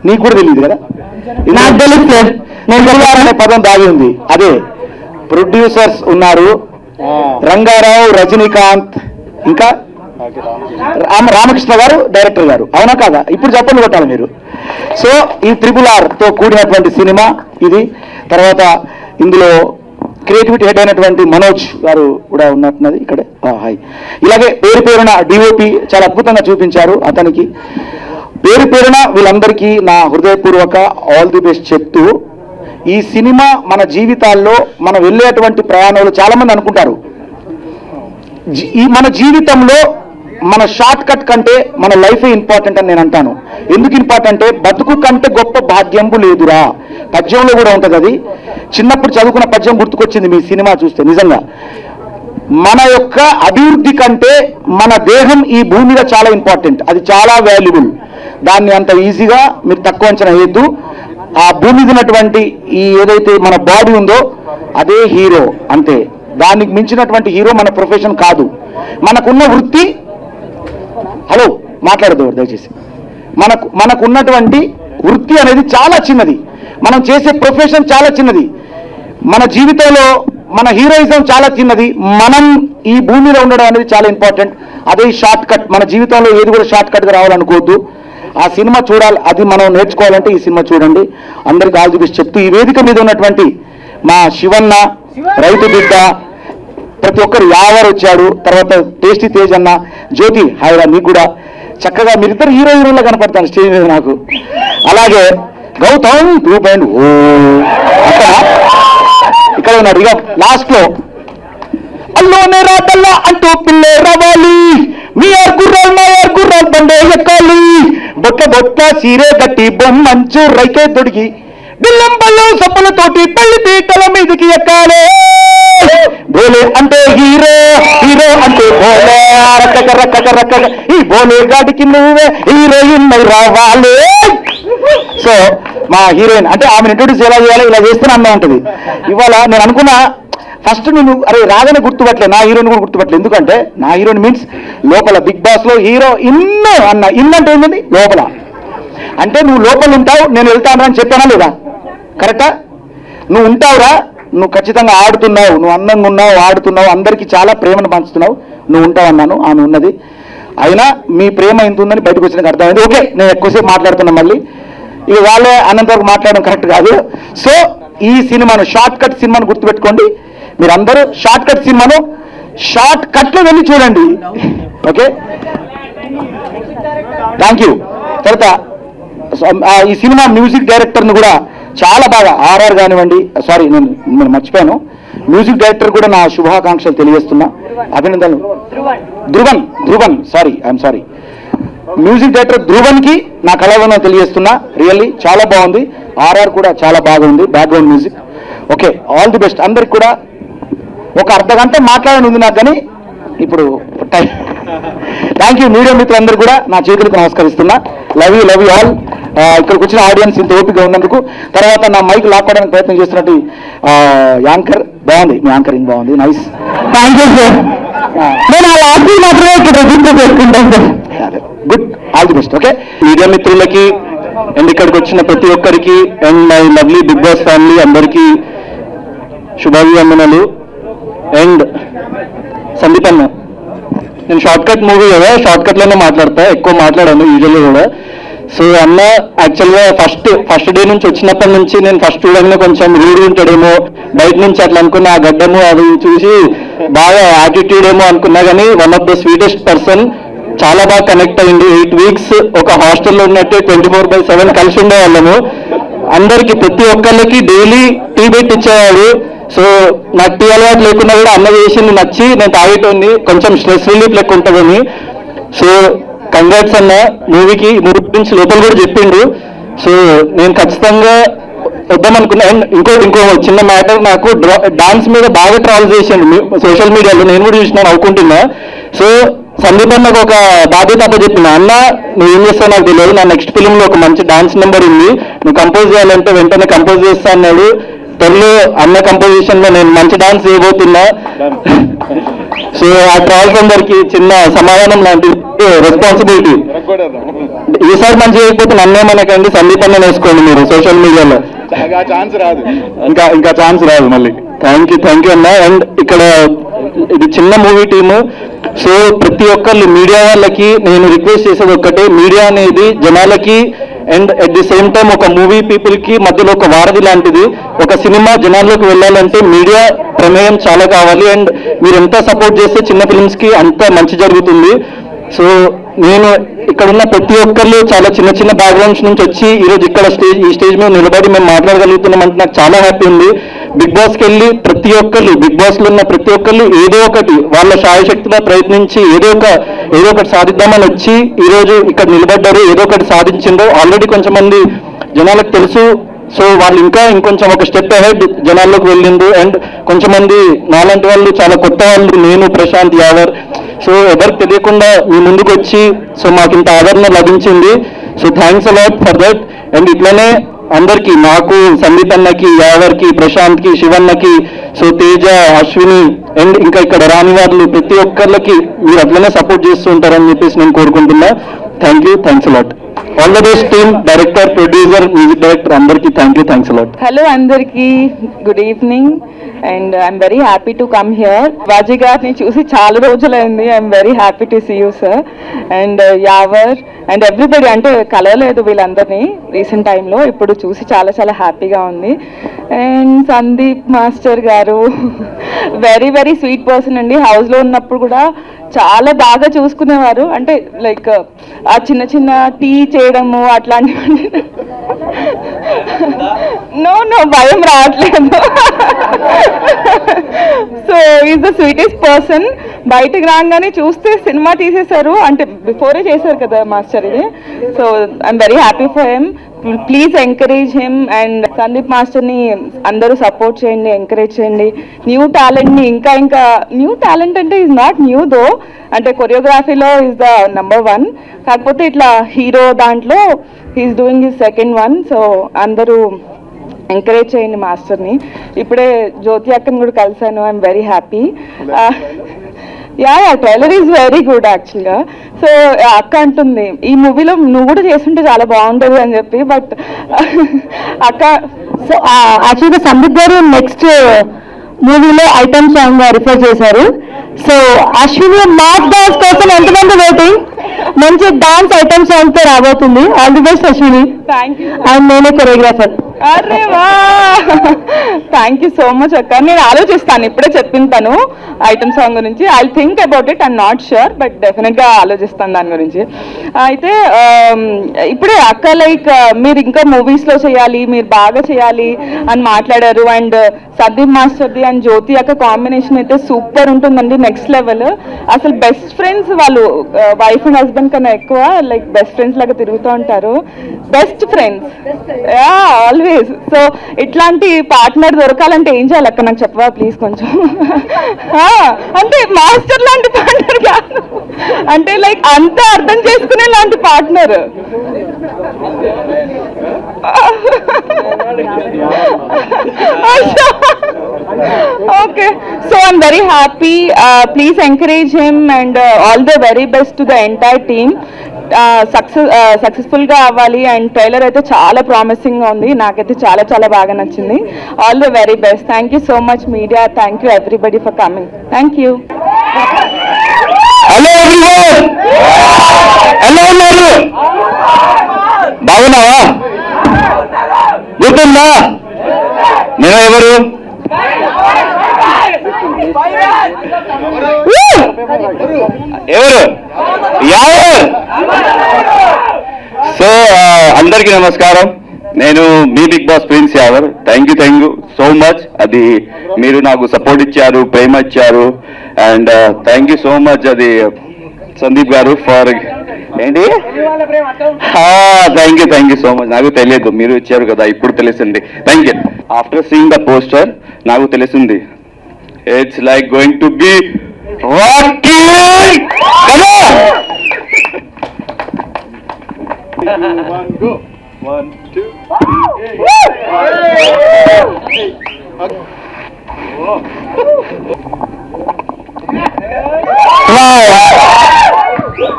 నీకు కూడా తెలియదు కదా. నాకు తెలుసు, నేను RRR అనే పదం దాగి ఉంది. అదే ప్రొడ్యూసర్స్ ఉన్నారు, రంగారావు, రజనీకాంత్, ఇంకా రామకృష్ణ గారు డైరెక్టర్ గారు. అవునా కాదా? ఇప్పుడు చెప్పండి కొట్టాలి మీరు. సో ఈ RRR తో కూడినటువంటి సినిమా ఇది. తర్వాత ఇందులో క్రియేటివిటీ హెడ్ అయినటువంటి మనోజ్ గారు కూడా ఉన్నట్టున్నది ఇక్కడే. హాయ్. ఇలాగే పేరున డిఓపి చాలా అద్భుతంగా చూపించారు. అతనికి పేరున వీళ్ళందరికీ నా హృదయపూర్వక ఆల్ ది బెస్ట్ చెప్తూ, ఈ సినిమా మన జీవితాల్లో మనం వెళ్ళేటువంటి ప్రయాణాలు చాలా మంది అనుకుంటారు, ఈ మన జీవితంలో మన షార్ట్ కట్ కంటే మన లైఫే ఇంపార్టెంట్ అని నేను అంటాను. ఎందుకు ఇంపార్టెంట్ అంటే, బతుకు కంటే గొప్ప భాగ్యంబు లేదురా, పద్యంలో కూడా ఉంటుంది అది. చిన్నప్పుడు చదువుకున్న పద్యం గుర్తుకొచ్చింది మీ సినిమా చూస్తే. నిజంగా మన యొక్క అభివృద్ధి కంటే మన దేహం ఈ భూమి మీద చాలా ఇంపార్టెంట్, అది చాలా వాల్యుబుల్. దాన్ని అంత ఈజీగా మీరు తక్కువ అంచనా వేయద్దు. ఆ భూమి మీద ఉన్నటువంటి ఈ ఏదైతే మన బాడీ ఉందో అదే హీరో, అంతే. దానికి మించినటువంటి హీరో మన ప్రొఫెషన్ కాదు. మనకున్న వృత్తి, హలో మాట్లాడదు దయచేసి, మనకున్నటువంటి వృత్తి అనేది చాలా చిన్నది, మనం చేసే ప్రొఫెషన్ చాలా చిన్నది, మన జీవితంలో మన హీరోయిజం చాలా చిన్నది, మనం ఈ భూమిలో ఉండడం అనేది చాలా ఇంపార్టెంట్. అదే షార్ట్ కట్. మన జీవితంలో ఏది కూడా షార్ట్ కట్గా రావాలనుకోవద్దు. ఆ సినిమా చూడాలి, అది మనం నేర్చుకోవాలంటే ఈ సినిమా చూడండి. అందరికీ ఆల్ ది బెస్ట్ చెప్తూ, ఈ వేదిక మీద ఉన్నటువంటి మా శివన్న, రైతు బిడ్డ, ప్రతి ఒక్కరు యావర్ వచ్చాడు, తర్వాత టేస్టీ తేజ్ అన్న, జ్యోతి, హాయిరా మీకు కూడా. చక్కగా మీరిద్దరు హీరోయిన్లా కనపడతాను స్టేజ్ మీద నాకు. అలాగే గౌతమ్ 2.0 ఇక్కడ ఉన్నాడు. ఇక లాస్ట్ లో అల్లోనే రాటల్లా అంటూ పిల్లే రావాలి, మీ గుర్రాలు బండే ఎక్కాలి, బొట్ల సీరే గట్టి బొమ్మంచు రైకే దొడిగి బిల్లంబల్లో సప్పులతోటి పల్లి పీటల మీదకి ఎక్కాలే. బోలే అంటే హీరో అంటే బోలే, రక్క ఈ బోలే గాడికి నువ్వే హీరోయిన్ రావాలి. సో మా హీరోయిన్ అంటే ఆమెను ఇంట్రొడ్యూస్ ఎలా చేయాలి, ఇలా చేస్తేనే అందం ఉంటుంది. ఇవాళ నేను అనుకున్నా ఫస్ట్ నేను అరే రాగానే గుర్తుపట్టలేదు, నా హీరోయిన్ కూడా గుర్తుపట్టలేదు. ఎందుకంటే నా హీరోయిన్ మీన్స్ లోపల బిగ్ బాస్ లో హీరో ఇన్ను అన్న, ఇన్నంటే ఏంటండి లోపల అంటే నువ్వు లోపల ఉంటావు, నేను వెళ్తాను అని చెప్పానా లేదా? కరెక్టా? నువ్వు ఉంటావురా, నువ్వు ఖచ్చితంగా ఆడుతున్నావు, నువ్వు అందంగా ఉన్నావు, ఆడుతున్నావు, అందరికీ చాలా ప్రేమను పంచుతున్నావు, నువ్వు ఉంటావు అన్నాను. ఆమె ఉన్నది. అయినా మీ ప్రేమ ఎంత ఉందని బయటకు వచ్చినాక అర్థమైంది. ఓకే, నేను ఎక్కువసేపు మాట్లాడుతున్నా, మళ్ళీ ఇక వాళ్ళే అన్నంత వరకు మాట్లాడడం కరెక్ట్ కాదు. సో ఈ సినిమాను షార్ట్ కట్ సినిమాను గుర్తుపెట్టుకోండి. మీరందరూ షార్ట్ కట్ సినిమాను షార్ట్ కట్లో వెళ్ళి చూడండి. Okay, thank you. తర్వాత ఈ సినిమా మ్యూజిక్ డైరెక్టర్ని కూడా చాలా బాగా RR కానివ్వండి, సారీ నేను మర్చిపోయాను, మ్యూజిక్ డైరెక్టర్ కూడా నా శుభాకాంక్షలు తెలియజేస్తున్నా, అభినందనలు. Dhruvan, sorry, I'm sorry. Music director ధ్రువన్కి నా కళాభివందనం తెలియజేస్తున్నా. రియల్లీ చాలా బాగుంది. ఆర్ఆర్ కూడా చాలా బాగుంది, background music. Okay, all the best అందరికి కూడా. ఒక అర్ధగంట మాట్లాడని ఉంది నాకు, కానీ ఇప్పుడు టైం. థ్యాంక్ యూ మీడియా మిత్రులందరూ కూడా నా చేతులకు నమస్కరిస్తున్నా. Love you all. ఇక్కడికి వచ్చిన ఆడియన్స్ ఇంత ఓపికగా ఉన్నందుకు. తర్వాత నా మైక్ లాక్కోవడానికి ప్రయత్నం చేస్తున్నట్టు యాంకర్ బాగుంది, మీ యాంకరింగ్ బాగుంది, నైస్. Thank you sir. నేను ఆ లాస్ట్ మాత్రమే ఇక్కడ రిజిస్టర్ చేసుకుంటాను sir. Good, all the best. Okay, media మిత్రులకి అండ్ ఇక్కడికి వచ్చిన ప్రతి ఒక్కరికి and my lovely big boss family అందరికీ శుభాభివందనలు. అండ్ సందీప్ అన్న, నేను షార్ట్ కట్ మూవీ కదా, షార్ట్ కట్లోనే మాట్లాడతా, ఎక్కువ మాట్లాడాను యూజువల్గా కూడా. సో అన్న యాక్చువల్గా ఫస్ట్ డే నుంచి వచ్చినప్పటి నుంచి నేను ఫస్ట్ చూడగానే కొంచెం రూడ్ ఉంటాడేమో, బయట నుంచి అట్లా అనుకున్నా, ఆ గడ్డము అది చూసి బాగా యాటిట్యూడ్ ఏమో అనుకున్నా, కానీ one of the sweetest person. చాలా బాగా కనెక్ట్ అయ్యింది. 8 weeks ఒక హాస్టల్లో ఉన్నట్టే 24/7 కలిసి ఉండేవాళ్ళము. అందరికి ప్రతి ఒక్కళ్ళకి డైలీ టీ పెట్టి ఇచ్చేవాడు. సో నాకు టీ అలవాటు లేకుండా కూడా అన్న చేసింది నచ్చి నేను తాగేటోని, కొంచెం స్ట్రెస్ రిలీఫ్ లెక్క ఉంటుందని. సో కంగ్రాట్స్ అన్న, మూవీ గురించి లోపల కూడా చెప్పిండు. సో నేను ఖచ్చితంగా వద్దామనుకున్నా. అండ్ ఇంకో చిన్న మ్యాటర్, నాకు డాన్స్ మీద బాగా ట్రాల్ చేసిండు సోషల్ మీడియాలో, నేను కూడా చూసినా నవ్వుకుంటున్నా. సో సందీప్ అన్నకు ఒక బాధ్యత చెప్పిన, అన్న నువ్వు ఏం చేస్తావు నాకు తెలియదు, నా నెక్స్ట్ ఫిలింలో ఒక మంచి డాన్స్ నెంబర్ ఉంది, నువ్వు కంపోజ్ చేయాలంటే వెంటనే కంపోజ్ చేస్తా అన్నాడు. త్వరలో అన్న కంపోజిషన్ లో నేను మంచి డాన్స్ చేయబోతున్నా. సో ఆ ట్రాల్స్ అందరికి చిన్న సమాధానం లాంటి రెస్పాన్సిబిలిటీ. ఈసారి మంచి చేయకపోతే నన్నేమనకండి, సందీప్ అన్న వేసుకోండి మీరు సోషల్ మీడియాలో. ఛాన్స్ రాదు, ఇంకా ఛాన్స్ రాదు మళ్ళీ. థ్యాంక్ యూ అన్న. అండ్ ఇక్కడ ఇది చిన్న మూవీ టీము. సో ప్రతి ఒక్కళ్ళు మీడియా వాళ్ళకి నేను రిక్వెస్ట్ చేసేది ఒక్కటే, మీడియా అనేది జనాలకి and at the same time ఒక మూవీ పీపుల్ కి మధ్యలో ఒక వారధి లాంటిది. ఒక సినిమా జనాల్లోకి వెళ్ళాలంటే మీడియా ప్రమేయం చాలా కావాలి. అండ్ మీరు ఎంత సపోర్ట్ చేస్తే చిన్న ఫిల్మ్స్ కి అంత మంచి జరుగుతుంది. సో నేను ఇక్కడ ఉన్న ప్రతి ఒక్కళ్ళు చాలా చిన్న బ్యాక్గ్రౌండ్స్ నుంచి వచ్చి ఈరోజు ఇక్కడ ఈ స్టేజ్ మీద నిలబడి మేము మాట్లాడగలుగుతున్నామంటే నాకు చాలా హ్యాపీ ఉంది. బిగ్ బాస్కి వెళ్ళి ప్రతి ఒక్కళ్ళు, బిగ్ బాస్లో ఉన్న ప్రతి ఒక్కళ్ళు ఏదో ఒకటి వాళ్ళ శాయశక్తిలో ప్రయత్నించి ఏదో ఒకటి సాధిద్దామని వచ్చి ఈరోజు ఇక్కడ నిలబడ్డారు, ఏదో ఒకటి సాధించిండ్రు. ఆల్రెడీ కొంచెం మంది జనాలకు తెలుసు. సో వాళ్ళు ఇంకొంచెం ఒక స్టెప్ అహెడ్ జనాల్లోకి వెళ్ళిండ్రు. అండ్ కొంచెం మంది నాలాంటి వాళ్ళు చాలా కొత్త వాళ్ళు, నేను ప్రశాంత్ యావర్. సో ఎవరికి తెలియకుండా మీ ముందుకు వచ్చి సో మాకు ఇంత ఆదరణ లభించింది. So thanks a lot for that. And ఇట్లనే అందరికీ, నాకు, సందీప్ అన్నకి, యావర్కి, ప్రశాంత్కి, శివన్నకి, సో తేజ, అశ్విని అండ్ ఇంకా ఇక్కడ రాని వాళ్ళు ప్రతి ఒక్కరికి మీరు అట్లనే సపోర్ట్ చేస్తూ ఉంటారని చెప్పేసి నేను కోరుకుంటున్నా. Thanks a lot. All the best team, director, producer, music director అందరికీ థ్యాంక్స్ అలాట్. హలో అందరికీ, good evening. And I'm very happy to come here. Vaji గారిని చూసి చాలా రోజులైంది. I'm very happy to see you sir. And Yawar and everybody, అంటే కలవలేదు వీళ్ళందరినీ recent టైంలో, ఇప్పుడు చూసి చాలా హ్యాపీగా ఉంది. అండ్ సందీప్ మాస్టర్ గారు వెరీ స్వీట్ పర్సన్ అండి. హౌస్లో ఉన్నప్పుడు కూడా చాలా బాగా చూసుకునేవారు. అంటే లైక్ ఆ చిన్న టీ చేయడము అట్లాంటివి. నో భయం రావట్లేదు. So is the sweetest person. బయటకు రాగానే చూస్తే సినిమా తీసేశారు, అంటే బిఫోరే చేశారు కదా మాస్టర్ ఇది. So I'm very happy for him. Please encourage him. And Sandeep మాస్టర్ని అందరూ సపోర్ట్ చేయండి, ఎంకరేజ్ చేయండి. న్యూ టాలెంట్ని ఇంకా న్యూ టాలెంట్ అంటే ఈజ్ నాట్ న్యూ దో, అంటే కొరియోగ్రఫీలో ఈజ్ ద నెంబర్ 1. కాకపోతే ఇట్లా హీరో దాంట్లో he is doing his second 1. So అందరూ ఎంకరేజ్ చేయండి మాస్టర్ని. ఇప్పుడే జ్యోతి అక్కని కూడా కలిసాను. I'm very happy. Yeah trailer is very good యాక్చువల్గా. సో అక్క అంటుంది ఈ మూవీలో నువ్వు కూడా చేస్తుంటే చాలా బాగుంటుంది అని చెప్పి. బట్ అక్క, సో యాక్చువల్గా సందీప్ గారు నెక్స్ట్ మూవీలో ఐటమ్ సాంగ్ రిఫర్ చేశారు. సో అశ్విని మాస్ డాన్స్ కోసం ఎంతమంది వెయిటింగ్? మంచి డాన్స్ ఐటమ్ సాంగ్ తో రాబోతుంది. All the best Ashwini. Thank you. And నేనే కొరియోగ్రాఫర్. అరే వా, థ్యాంక్ యూ సో మచ్ అక్క. నేను ఆలోచిస్తాను, ఇప్పుడే చెప్పింది తను ఐటమ్ సాంగ్ గురించి. I think about it. I'm not sure, but డెఫినెట్గా ఆలోచిస్తాను దాని గురించి. అయితే ఇప్పుడే అక్క లైక్ మీరు ఇంకా మూవీస్లో చేయాలి, మీరు బాగా చేయాలి అని మాట్లాడారు. అండ్ సందీప్ మాస్టర్ది అండ్ జ్యోతి యొక్క కాంబినేషన్ అయితే సూపర్ ఉంటుందండి, నెక్స్ట్ లెవెల్. అసలు బెస్ట్ ఫ్రెండ్స్ వాళ్ళు, వైఫ్ అండ్ హస్బెండ్ కన్నా ఎక్కువ లైక్ బెస్ట్ ఫ్రెండ్స్ లాగా తిరుగుతూ ఉంటారు. Best friends always. సో ఇట్లాంటి పార్ట్నర్ దొరకాలంటే ఏం చేయాలి అక్క, నాకు చెప్పవా ప్లీజ్ కొంచెం. అంటే మాస్టర్ లాంటి పార్ట్నర్ కాదు, అంటే లైక్ అంతా అర్థం చేసుకునే లాంటి partner. Okay, so I'm very happy. Please encourage him and all the very best to the entire team. Successful గా అవ్వాలి. అండ్ ట్రైలర్ అయితే చాలా ప్రామిసింగ్ గా ఉంది, నాకైతే చాలా చాలా బాగా నచ్చింది. All the very best. Thank you so much media, thank you everybody for coming. Thank you. Hello everyone, ఎలా ఉన్నారు? బాగున్నావా? గుర్తుందా నేను ఎవరు? ఎవరు? సో అందరికీ నమస్కారం. నేను మీ Bigg Boss Prince Yawar. Thank you so much. అది మీరు నాకు సపోర్ట్ ఇచ్చారు, ప్రేమ ఇచ్చారు. And thank you so much అది సందీప్ గారు ఫర్ ఏంటి. Thank you so much. నాకు తెలియదు, మీరు ఇచ్చారు కదా, ఇప్పుడు తెలిసింది. Thank you. After seeing the poster నాకు తెలిసింది it's like going to be rocky.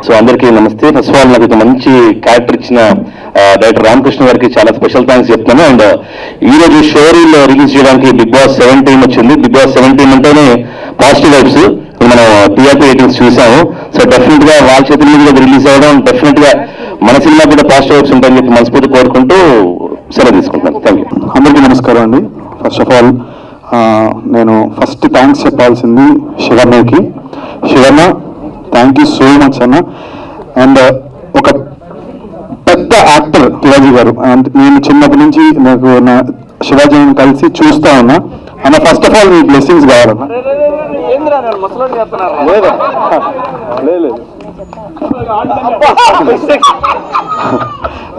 So అందరికీ నమస్తే. ఫస్ట్ ఆఫ్ ఆల్ నాకు మంచి క్యారెక్టర్ ఇచ్చిన డైరెక్టర్ రామకృష్ణ గారికి చాలా స్పెషల్ థ్యాంక్స్ చెప్తాను. అండ్ ఈ రోజు షో రీల్ రిలీజ్ చేయడానికి బిగ్ బాస్ 17 వచ్చింది. బిగ్ బాస్ 17 అంటేనే పాజిటివ్ వైబ్స్. మనం టీఆర్పీ రేటింగ్స్ చూసాము. సో డెఫినెట్ గా వాళ్ళ చేతుల మీద రిలీజ్ అవ్వడం, డెఫినెట్ గా మన సినిమా కూడా పాజిటివ్ వైబ్స్ ఉంటాయని చెప్పి మనస్ఫూర్తి కోరుకుంటూ సెలవు తీసుకుంటాను. Thank you. అందరికీ నమస్కారం అండి. ఫస్ట్ ఆఫ్ ఆల్ నేను ఫస్ట్ థ్యాంక్స్ చెప్పాల్సింది శివన్నకి. Shivanna, thank you so much అన్న. అండ్ ఒక పెద్ద యాక్టర్ శివాజీ గారు. అండ్ నేను చిన్నప్పటి నుంచి నాకు నా శివాజీని కలిసి చూస్తా ఉన్నా అన్న. First of all me blessings కావాలన్నా.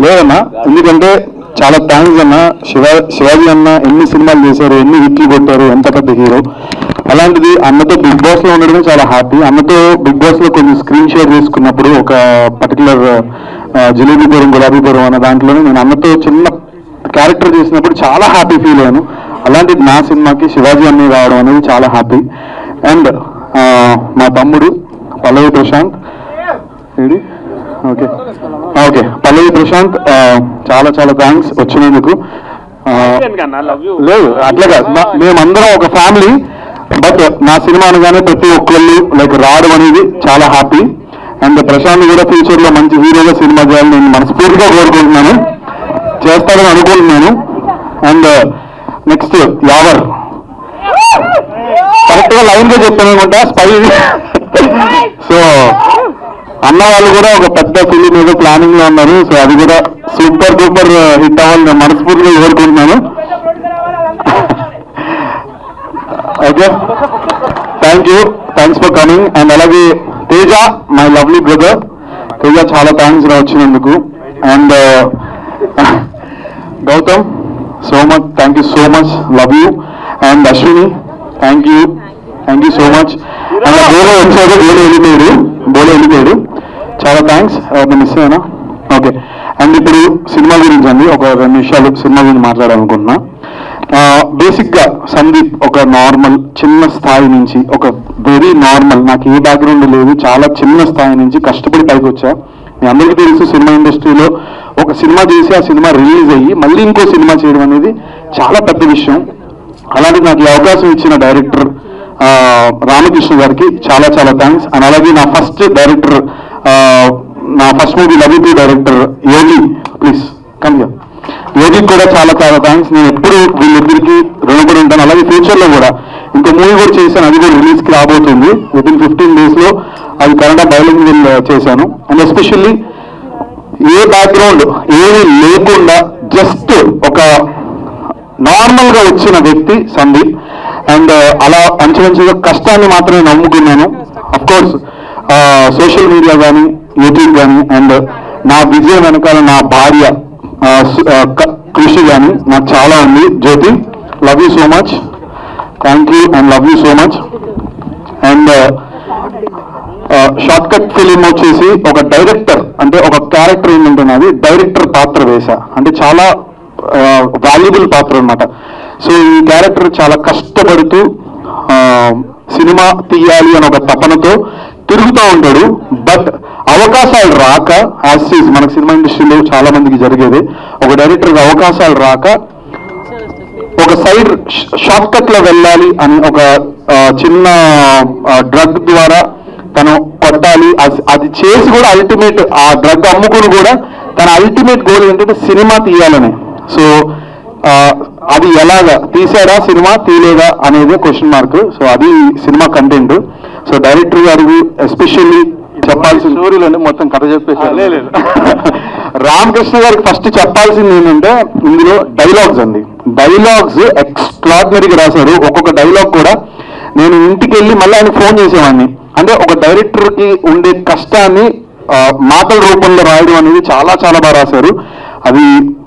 లేదన్నా, ఎందుకంటే చాలా థ్యాంక్స్ అన్న. శివాజీ అన్న ఎన్ని సినిమాలు చేశారు, ఎన్ని హిట్లు కొట్టారు, ఎంత పెద్ద హీరో. అలాంటిది అన్నతో బిగ్ బాస్ లో ఉండడం చాలా హ్యాపీ. అన్నతో బిగ్ బాస్ లో కొన్ని స్క్రీన్ షేర్ చేసుకున్నప్పుడు ఒక పర్టికులర్ జిలేబీపురం గులాబీపురం అన్న దాంట్లోనే నేను అన్నతో చిన్న క్యారెక్టర్ చేసినప్పుడు చాలా హ్యాపీ ఫీల్ అయ్యాను. అలాంటిది నా సినిమాకి శివాజీ అన్నీ రావడం అనేది చాలా హ్యాపీ. అండ్ మా తమ్ముడు పల్లవి ప్రశాంత్, ఓకే పల్లవి ప్రశాంత్, చాలా చాలా థ్యాంక్స్ వచ్చినందుకు. లేదు అట్లా కాదు, మేమందరం ఒక ఫ్యామిలీ. బట్ నా సినిమా అనగానే ప్రతి ఒక్కళ్ళు లైక్ రావడం అనేది చాలా హ్యాపీ. అండ్ ప్రశాంత్ కూడా ఫ్యూచర్ లో మంచి హీరోగా సినిమా చేయాలని నేను మనస్ఫూర్తిగా కోరుకుంటున్నాను, చేస్తారని అనుకుంటున్నాను. అండ్ నెక్స్ట్ యావర్, కరెక్ట్ గా లైన్ గా చెప్పాను అనుకుంటా, స్పై. సో అన్న వాళ్ళు కూడా ఒక పెద్ద ఫిలిం ఏదో ప్లానింగ్ లో ఉన్నారు. సో అది కూడా సూపర్ డూపర్ హిట్ అవ్వాలని నేను మనస్ఫూర్తిగా కోరుకుంటున్నాను. Okay, thanks for coming. And అలాగే Teja, my lovely brother Teja, చాలా థ్యాంక్స్ వచ్చినందుకు. And Gautham so much, thank you so much, love you. And Ashwini, thank you so much. And బోలో వచ్చాడు, బోలో వెళ్ళిపోయాడు, చాలా థ్యాంక్స్. మిస్ అయినా. ఓకే, అండ్ ఇప్పుడు సినిమా గురించి అండి ఒక 2 నిమిషాలు సినిమా గురించి మాట్లాడాలనుకుంటున్నా. బేసిక్ గా సందీప్ ఒక నార్మల్ చిన్న స్థాయి నుంచి, ఒక వెరీ నార్మల్, నాకు ఏ బ్యాక్గ్రౌండ్ లేదు, చాలా చిన్న స్థాయి నుంచి కష్టపడి పైకి వచ్చా. మీ అందరికీ తెలుసు, సినిమా ఇండస్ట్రీలో ఒక సినిమా చేసి ఆ సినిమా రిలీజ్ అయ్యి మళ్ళీ ఇంకో సినిమా చేయడం అనేది చాలా పెద్ద విషయం. అలాంటి నాకు ఈ అవకాశం ఇచ్చిన డైరెక్టర్ రామకృష్ణ గారికి చాలా చాలా థ్యాంక్స్. అండ్ అలాగే నా ఫస్ట్ డైరెక్టర్, నా first movie love you director Yogi, please come here. యోగికి కూడా చాలా చాలా థ్యాంక్స్. నేను ఎప్పుడు వీళ్ళిద్దరికి రుణపడి ఉంటాను. అలాగే ఫ్యూచర్ లో కూడా ఇంకో మూవీ కూడా చేశాను, అది కూడా రిలీజ్ కి రాబోతుంది విత్ ఇన్ 15 days లో. అది కన్నడ బైలింగ్వల్ చేశాను. అండ్ ఎస్పెషల్లీ ఏ బ్యాక్గ్రౌండ్ ఏమీ లేకుండా జస్ట్ ఒక నార్మల్గా వచ్చిన వ్యక్తి సందీప్. అండ్ అలా మంచిగా కష్టాన్ని మాత్రమే నమ్ముకున్నాను. అఫ్ కోర్స్ సోషల్ మీడియా కానీ యూట్యూబ్ కానీ అండ్ నా విజయం వెనకాల నా భార్య కృషి కానీ నాకు చాలా ఉంది. Jyothi, love you so much, thank you and love you so much. And short cut film వచ్చేసి ఒక డైరెక్టర్ అంటే ఒక క్యారెక్టర్ ఏంటంటే నాది డైరెక్టర్ పాత్ర వేశా, అంటే చాలా వాల్యుబుల్ పాత్ర అనమాట. సో ఈ క్యారెక్టర్ చాలా కష్టపడుతూ సినిమా తీయాలి అని ఒక తపనతో తిరుగుతూ ఉంటాడు. బట్ అవకాశాలు రాక, యాజ్ ఈజ్ మనకు సినిమా ఇండస్ట్రీలో చాలా మందికి జరిగేది, ఒక డైరెక్టర్కి అవకాశాలు రాక ఒక సైడ్ షార్ట్ కట్ లో వెళ్ళాలి అని ఒక చిన్న డ్రగ్ ద్వారా తను కొట్టాలి. అది చేసి కూడా అల్టిమేట్ ఆ డ్రగ్ అమ్ముకుని కూడా తన అల్టిమేట్ గోల్ ఏంటంటే సినిమా తీయాలని. సో అది ఎలాగా తీసాడా సినిమా తీయలేదా అనేది క్వశ్చన్ మార్క్. సో అది సినిమా కంటెంట్. సో డైరెక్టర్ గారు ఎస్పెషల్లీ చెప్పాల్సిన స్టోరీలు అంటే మొత్తం కథ చెప్పేసి రామకృష్ణ గారికి ఫస్ట్ చెప్పాల్సింది ఏంటంటే ఇందులో డైలాగ్స్ అండి. డైలాగ్స్ ఎక్స్ట్రాడినరీగా రాశారు. ఒక్కొక్క డైలాగ్ కూడా నేను ఇంటికి వెళ్ళి మళ్ళీ ఆయన ఫోన్ చేసేవాడిని. అంటే ఒక డైరెక్టర్కి ఉండే కష్టాన్ని మాటల రూపంలో రాయడం అనేది చాలా చాలా బాగా రాశారు. అది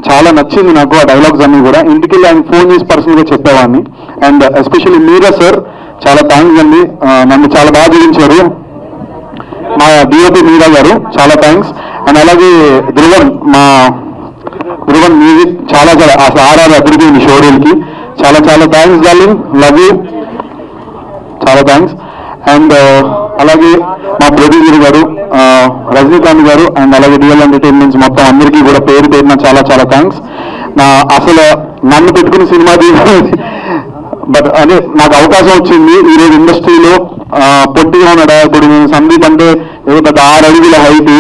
చాలా నచ్చింది నాకు. ఆ డైలాగ్స్ అన్ని కూడా ఇంటికి వెళ్ళి ఆయన ఫోన్ చేసి పర్సనల్గా చెప్పేవాడిని. అండ్ ఎస్పెషల్లీ మీరా సార్ చాలా థ్యాంక్స్ అండి, నన్ను చాలా బాగా జీవించారు. మా డిఓపి మీరా గారు చాలా థ్యాంక్స్. అండ్ అలాగే ధ్రువన్ మ్యూజిక్ చాలా అసలు ఆర్ఆర్ అభివృద్ధి షోడీల్కి చాలా చాలా థ్యాంక్స్ డార్లింగ్, లవ్ యూ, చాలా థ్యాంక్స్. అండ్ అలాగే మా ప్రొడ్యూసర్ గారు రజనీకాంత్ గారు అండ్ అలాగే డిఎల్ ఎంటర్టైన్మెంట్స్ మొత్తం అందరికీ కూడా పేరు పేరున చాలా చాలా థ్యాంక్స్. అసలు నన్ను పెట్టుకుని సినిమా బట్ అదే నాకు అవకాశం వచ్చింది. ఈరోజు ఇండస్ట్రీలో పొట్టిగా ఉన్నాడా, ఇప్పుడు నేను సందీప్ అంటే ఏదో పెద్ద 6 అడుగుల హైట్,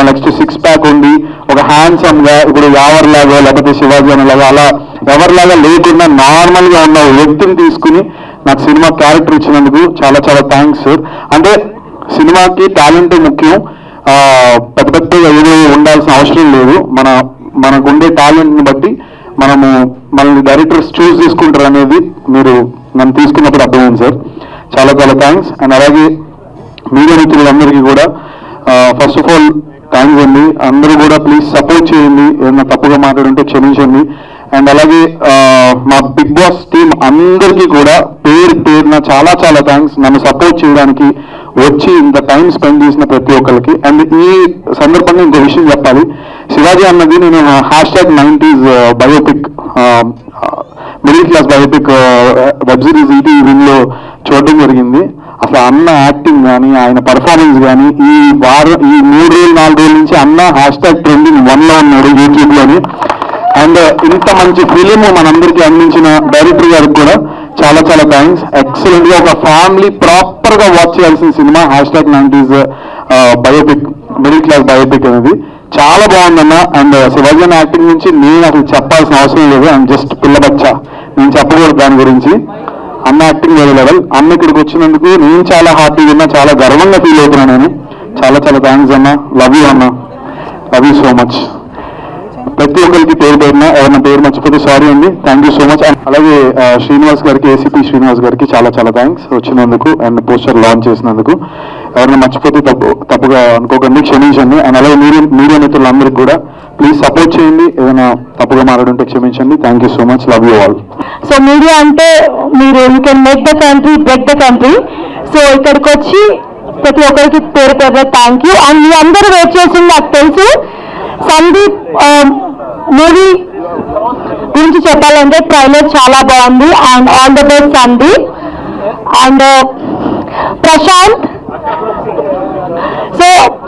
నెక్స్ట్ 6 ప్యాక్ ఉంది, ఒక హ్యాండ్సమ్ గా ఇప్పుడు యావర్లాగా లేకపోతే శివాజీ అనేలాగా అలా ఎవరిలాగా లేకుండా నార్మల్ గా ఉన్న వ్యక్తిని తీసుకుని నాకు సినిమా క్యారెక్టర్ ఇచ్చినందుకు చాలా చాలా థ్యాంక్స్ సార్. అంటే సినిమాకి టాలెంట్ ముఖ్యం, పెద్ద పెద్దగా ఏదో ఉండాల్సిన అవసరం లేదు. మనకు ఉండే టాలెంట్ని బట్టి మనల్ని డైరెక్టర్స్ చూస్ చేసుకుంటారు అనేది మీరు నన్ను తీసుకున్నప్పుడు అర్థమైంది సార్. చాలా చాలా థ్యాంక్స్. అండ్ అలాగే మీడియా మిత్రులందరికీ కూడా ఫస్ట్ ఆఫ్ ఆల్ థ్యాంక్స్ అండి. అందరూ కూడా ప్లీజ్ సపోర్ట్ చేయండి, ఏదైనా తప్పుగా మాట్లాడుంటే క్షమించండి. అండ్ అలాగే మా బిగ్ బాస్ టీమ్ అందరికీ కూడా పేరున చాలా చాలా థ్యాంక్స్, నన్ను సపోర్ట్ చేయడానికి వచ్చి ఇంత టైం స్పెండ్ చేసిన ప్రతి ఒక్కరికి. అండ్ ఈ సందర్భంగా ఇంకో విషయం చెప్పాలి. శివాజీ అన్నది నేను #90s biopic, middle class biopic web series ఈటీవీలో చూడడం జరిగింది. అసలు అన్న యాక్టింగ్ కానీ ఆయన పర్ఫార్మెన్స్ కానీ ఈ 3 రోజులు 4 రోజుల నుంచి అన్న #trending1లో ఉన్నాడు యూట్యూబ్లోని. అండ్ ఇంత మంచి ఫిలిం మనందరికీ అందించిన డైరెక్టర్ గారికి కూడా చాలా చాలా థ్యాంక్స్. ఎక్సలెంట్ గా ఒక ఫ్యామిలీ ప్రాపర్ గా వాచ్ చేయాల్సిన cinema #90s biopic, middle class biopic అనేది చాలా బాగుందన్న. అండ్ శివాజీ అన్న యాక్టింగ్ నుంచి నేను అసలు చెప్పాల్సిన అవసరం లేదు, అండ్ జస్ట్ పిల్లబచ్చా, నేను చెప్పకూడదు దాని గురించి. అన్న యాక్టింగ్ వేరే లెవెల్. అన్న ఇక్కడికి వచ్చినందుకు నేను చాలా హ్యాపీగా ఉన్నా, చాలా గర్వంగా ఫీల్ అవుతున్నాను నేను. చాలా చాలా థ్యాంక్స్ అన్న, లవ్ యూ అన్న, లవ్ యూ సో మచ్. ప్రతి ఒక్కరికి పేరు పేరున ఎవరైనా పేరు మర్చిపోతే సారీ అండి, thank you so much. And అలాగే శ్రీనివాస్ గారికి, ఏసీపీ శ్రీనివాస్ గారికి చాలా చాలా థ్యాంక్స్ వచ్చినందుకు అండ్ పోస్టర్ లాంచ్ చేసినందుకు. ఎవరైనా మర్చిపోతే తప్పుగా అనుకోకండి, క్షమించండి. అండ్ అలాగే మీడియా మిత్రులందరికీ కూడా ప్లీజ్ సపోర్ట్ చేయండి, ఏదైనా తప్పుగా మాట్లాడుంటే క్షమించండి. Thank you so much, love you all. So media అంటే మీరు you can make the country, break the country. So ఇక్కడికి వచ్చి ప్రతి ఒక్కరికి పేరు పేరు థ్యాంక్ యూ. అండ్ మీ అందరూ వెయిట్ చేసింది నాకు తెలుసు. సందీప్ మూవీ గురించి చెప్పాలంటే ట్రైలర్ చాలా బాగుంది. And all the best Sandeep. And Prashant, so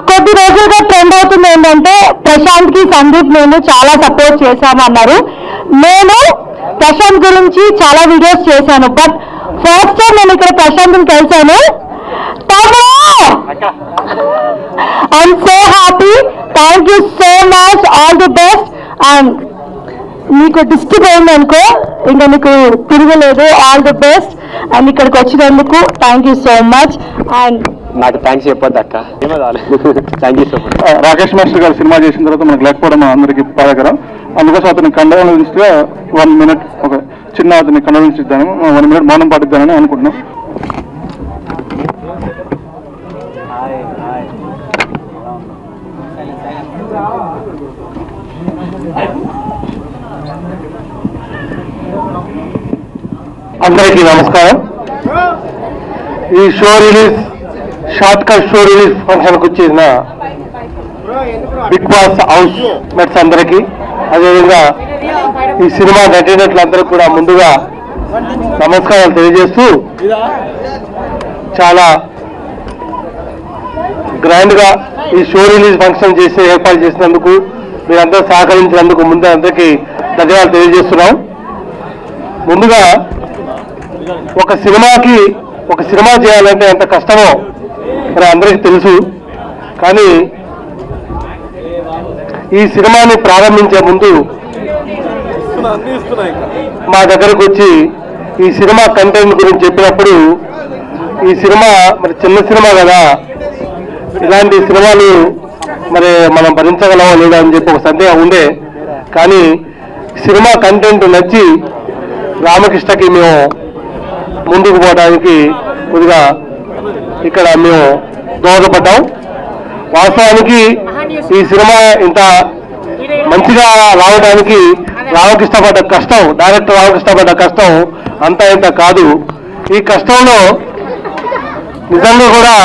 కొద్ది రోజులుగా ట్రెండ్ అవుతుంది ఏంటంటే ప్రశాంత్ కి సందీప్ నేను చాలా సపోర్ట్ చేశామన్నారు. నేను ప్రశాంత్ గురించి చాలా వీడియోస్ చేశాను, బట్ ఫస్ట్ టైం నేను ఇక్కడ ప్రశాంత్ని కలిశాను. I'm so happy, thank you so much, all the best. And మీకు డిస్టర్బ్ అయిందనుకో ఇంకా నీకు తిరగలేదు, ఆల్ ది బెస్ట్. అండ్ ఇక్కడికి వచ్చినందుకు thank you so much. And నాకు థ్యాంక్స్ చెప్పొద్దు అక్క, thank you so much. Rakesh master గారు సినిమా చేసిన తర్వాత మనకు లేకపోవడం అందరికీ బాధాకరం. అందుకోసం అతని కండగా 1 minute చిన్న అతన్ని కన్విన్సిద్దాను 1 minute మౌనం పాటిద్దానని అనుకుంటున్నాం. అందరికీ నమస్కారం. ఈ show release short cut show release ఫంక్షన్కి వచ్చేసిన బిగ్ బాస్ హౌస్ మెట్స్ అందరికీ, అదేవిధంగా ఈ సినిమా నటినట్లందరికీ కూడా ముందుగా నమస్కారాలు తెలియజేస్తూ, చాలా గ్రాండ్గా ఈ షో రిలీజ్ ఫంక్షన్ ఏర్పాటు చేసినందుకు, మీరందరూ సహకరించినందుకు ముందు అందరికీ ధన్యవాదాలు తెలియజేస్తున్నాం. ముందుగా ఒక సినిమా చేయాలంటే ఎంత కష్టమో మరి అందరికీ తెలుసు. కానీ ఈ సినిమాని ప్రారంభించే ముందు మా దగ్గరకు వచ్చి ఈ సినిమా కంటెంట్ గురించి చెప్పినప్పుడు, ఈ సినిమా మరి చిన్న సినిమా కదా, ఇలాంటి సినిమాలు మరి మనం భరించగలమో లేదా అని చెప్పి ఒక సందేహం ఉండే. కానీ సినిమా కంటెంట్ నచ్చి రామకృష్ణకి మేము ముందుకు పోవడానికి కొద్దిగా ఇక్కడ మేము దోహదపడ్డాం. వాస్తవానికి ఈ సినిమా ఇంత మంచిగా రావడానికి రామకృష్ణ పడ్డ కష్టం, డైరెక్టర్ రామకృష్ణ పడ్డ కష్టం అంతా ఇంత కాదు. ఈ కష్టంలో నిజంగా కూడా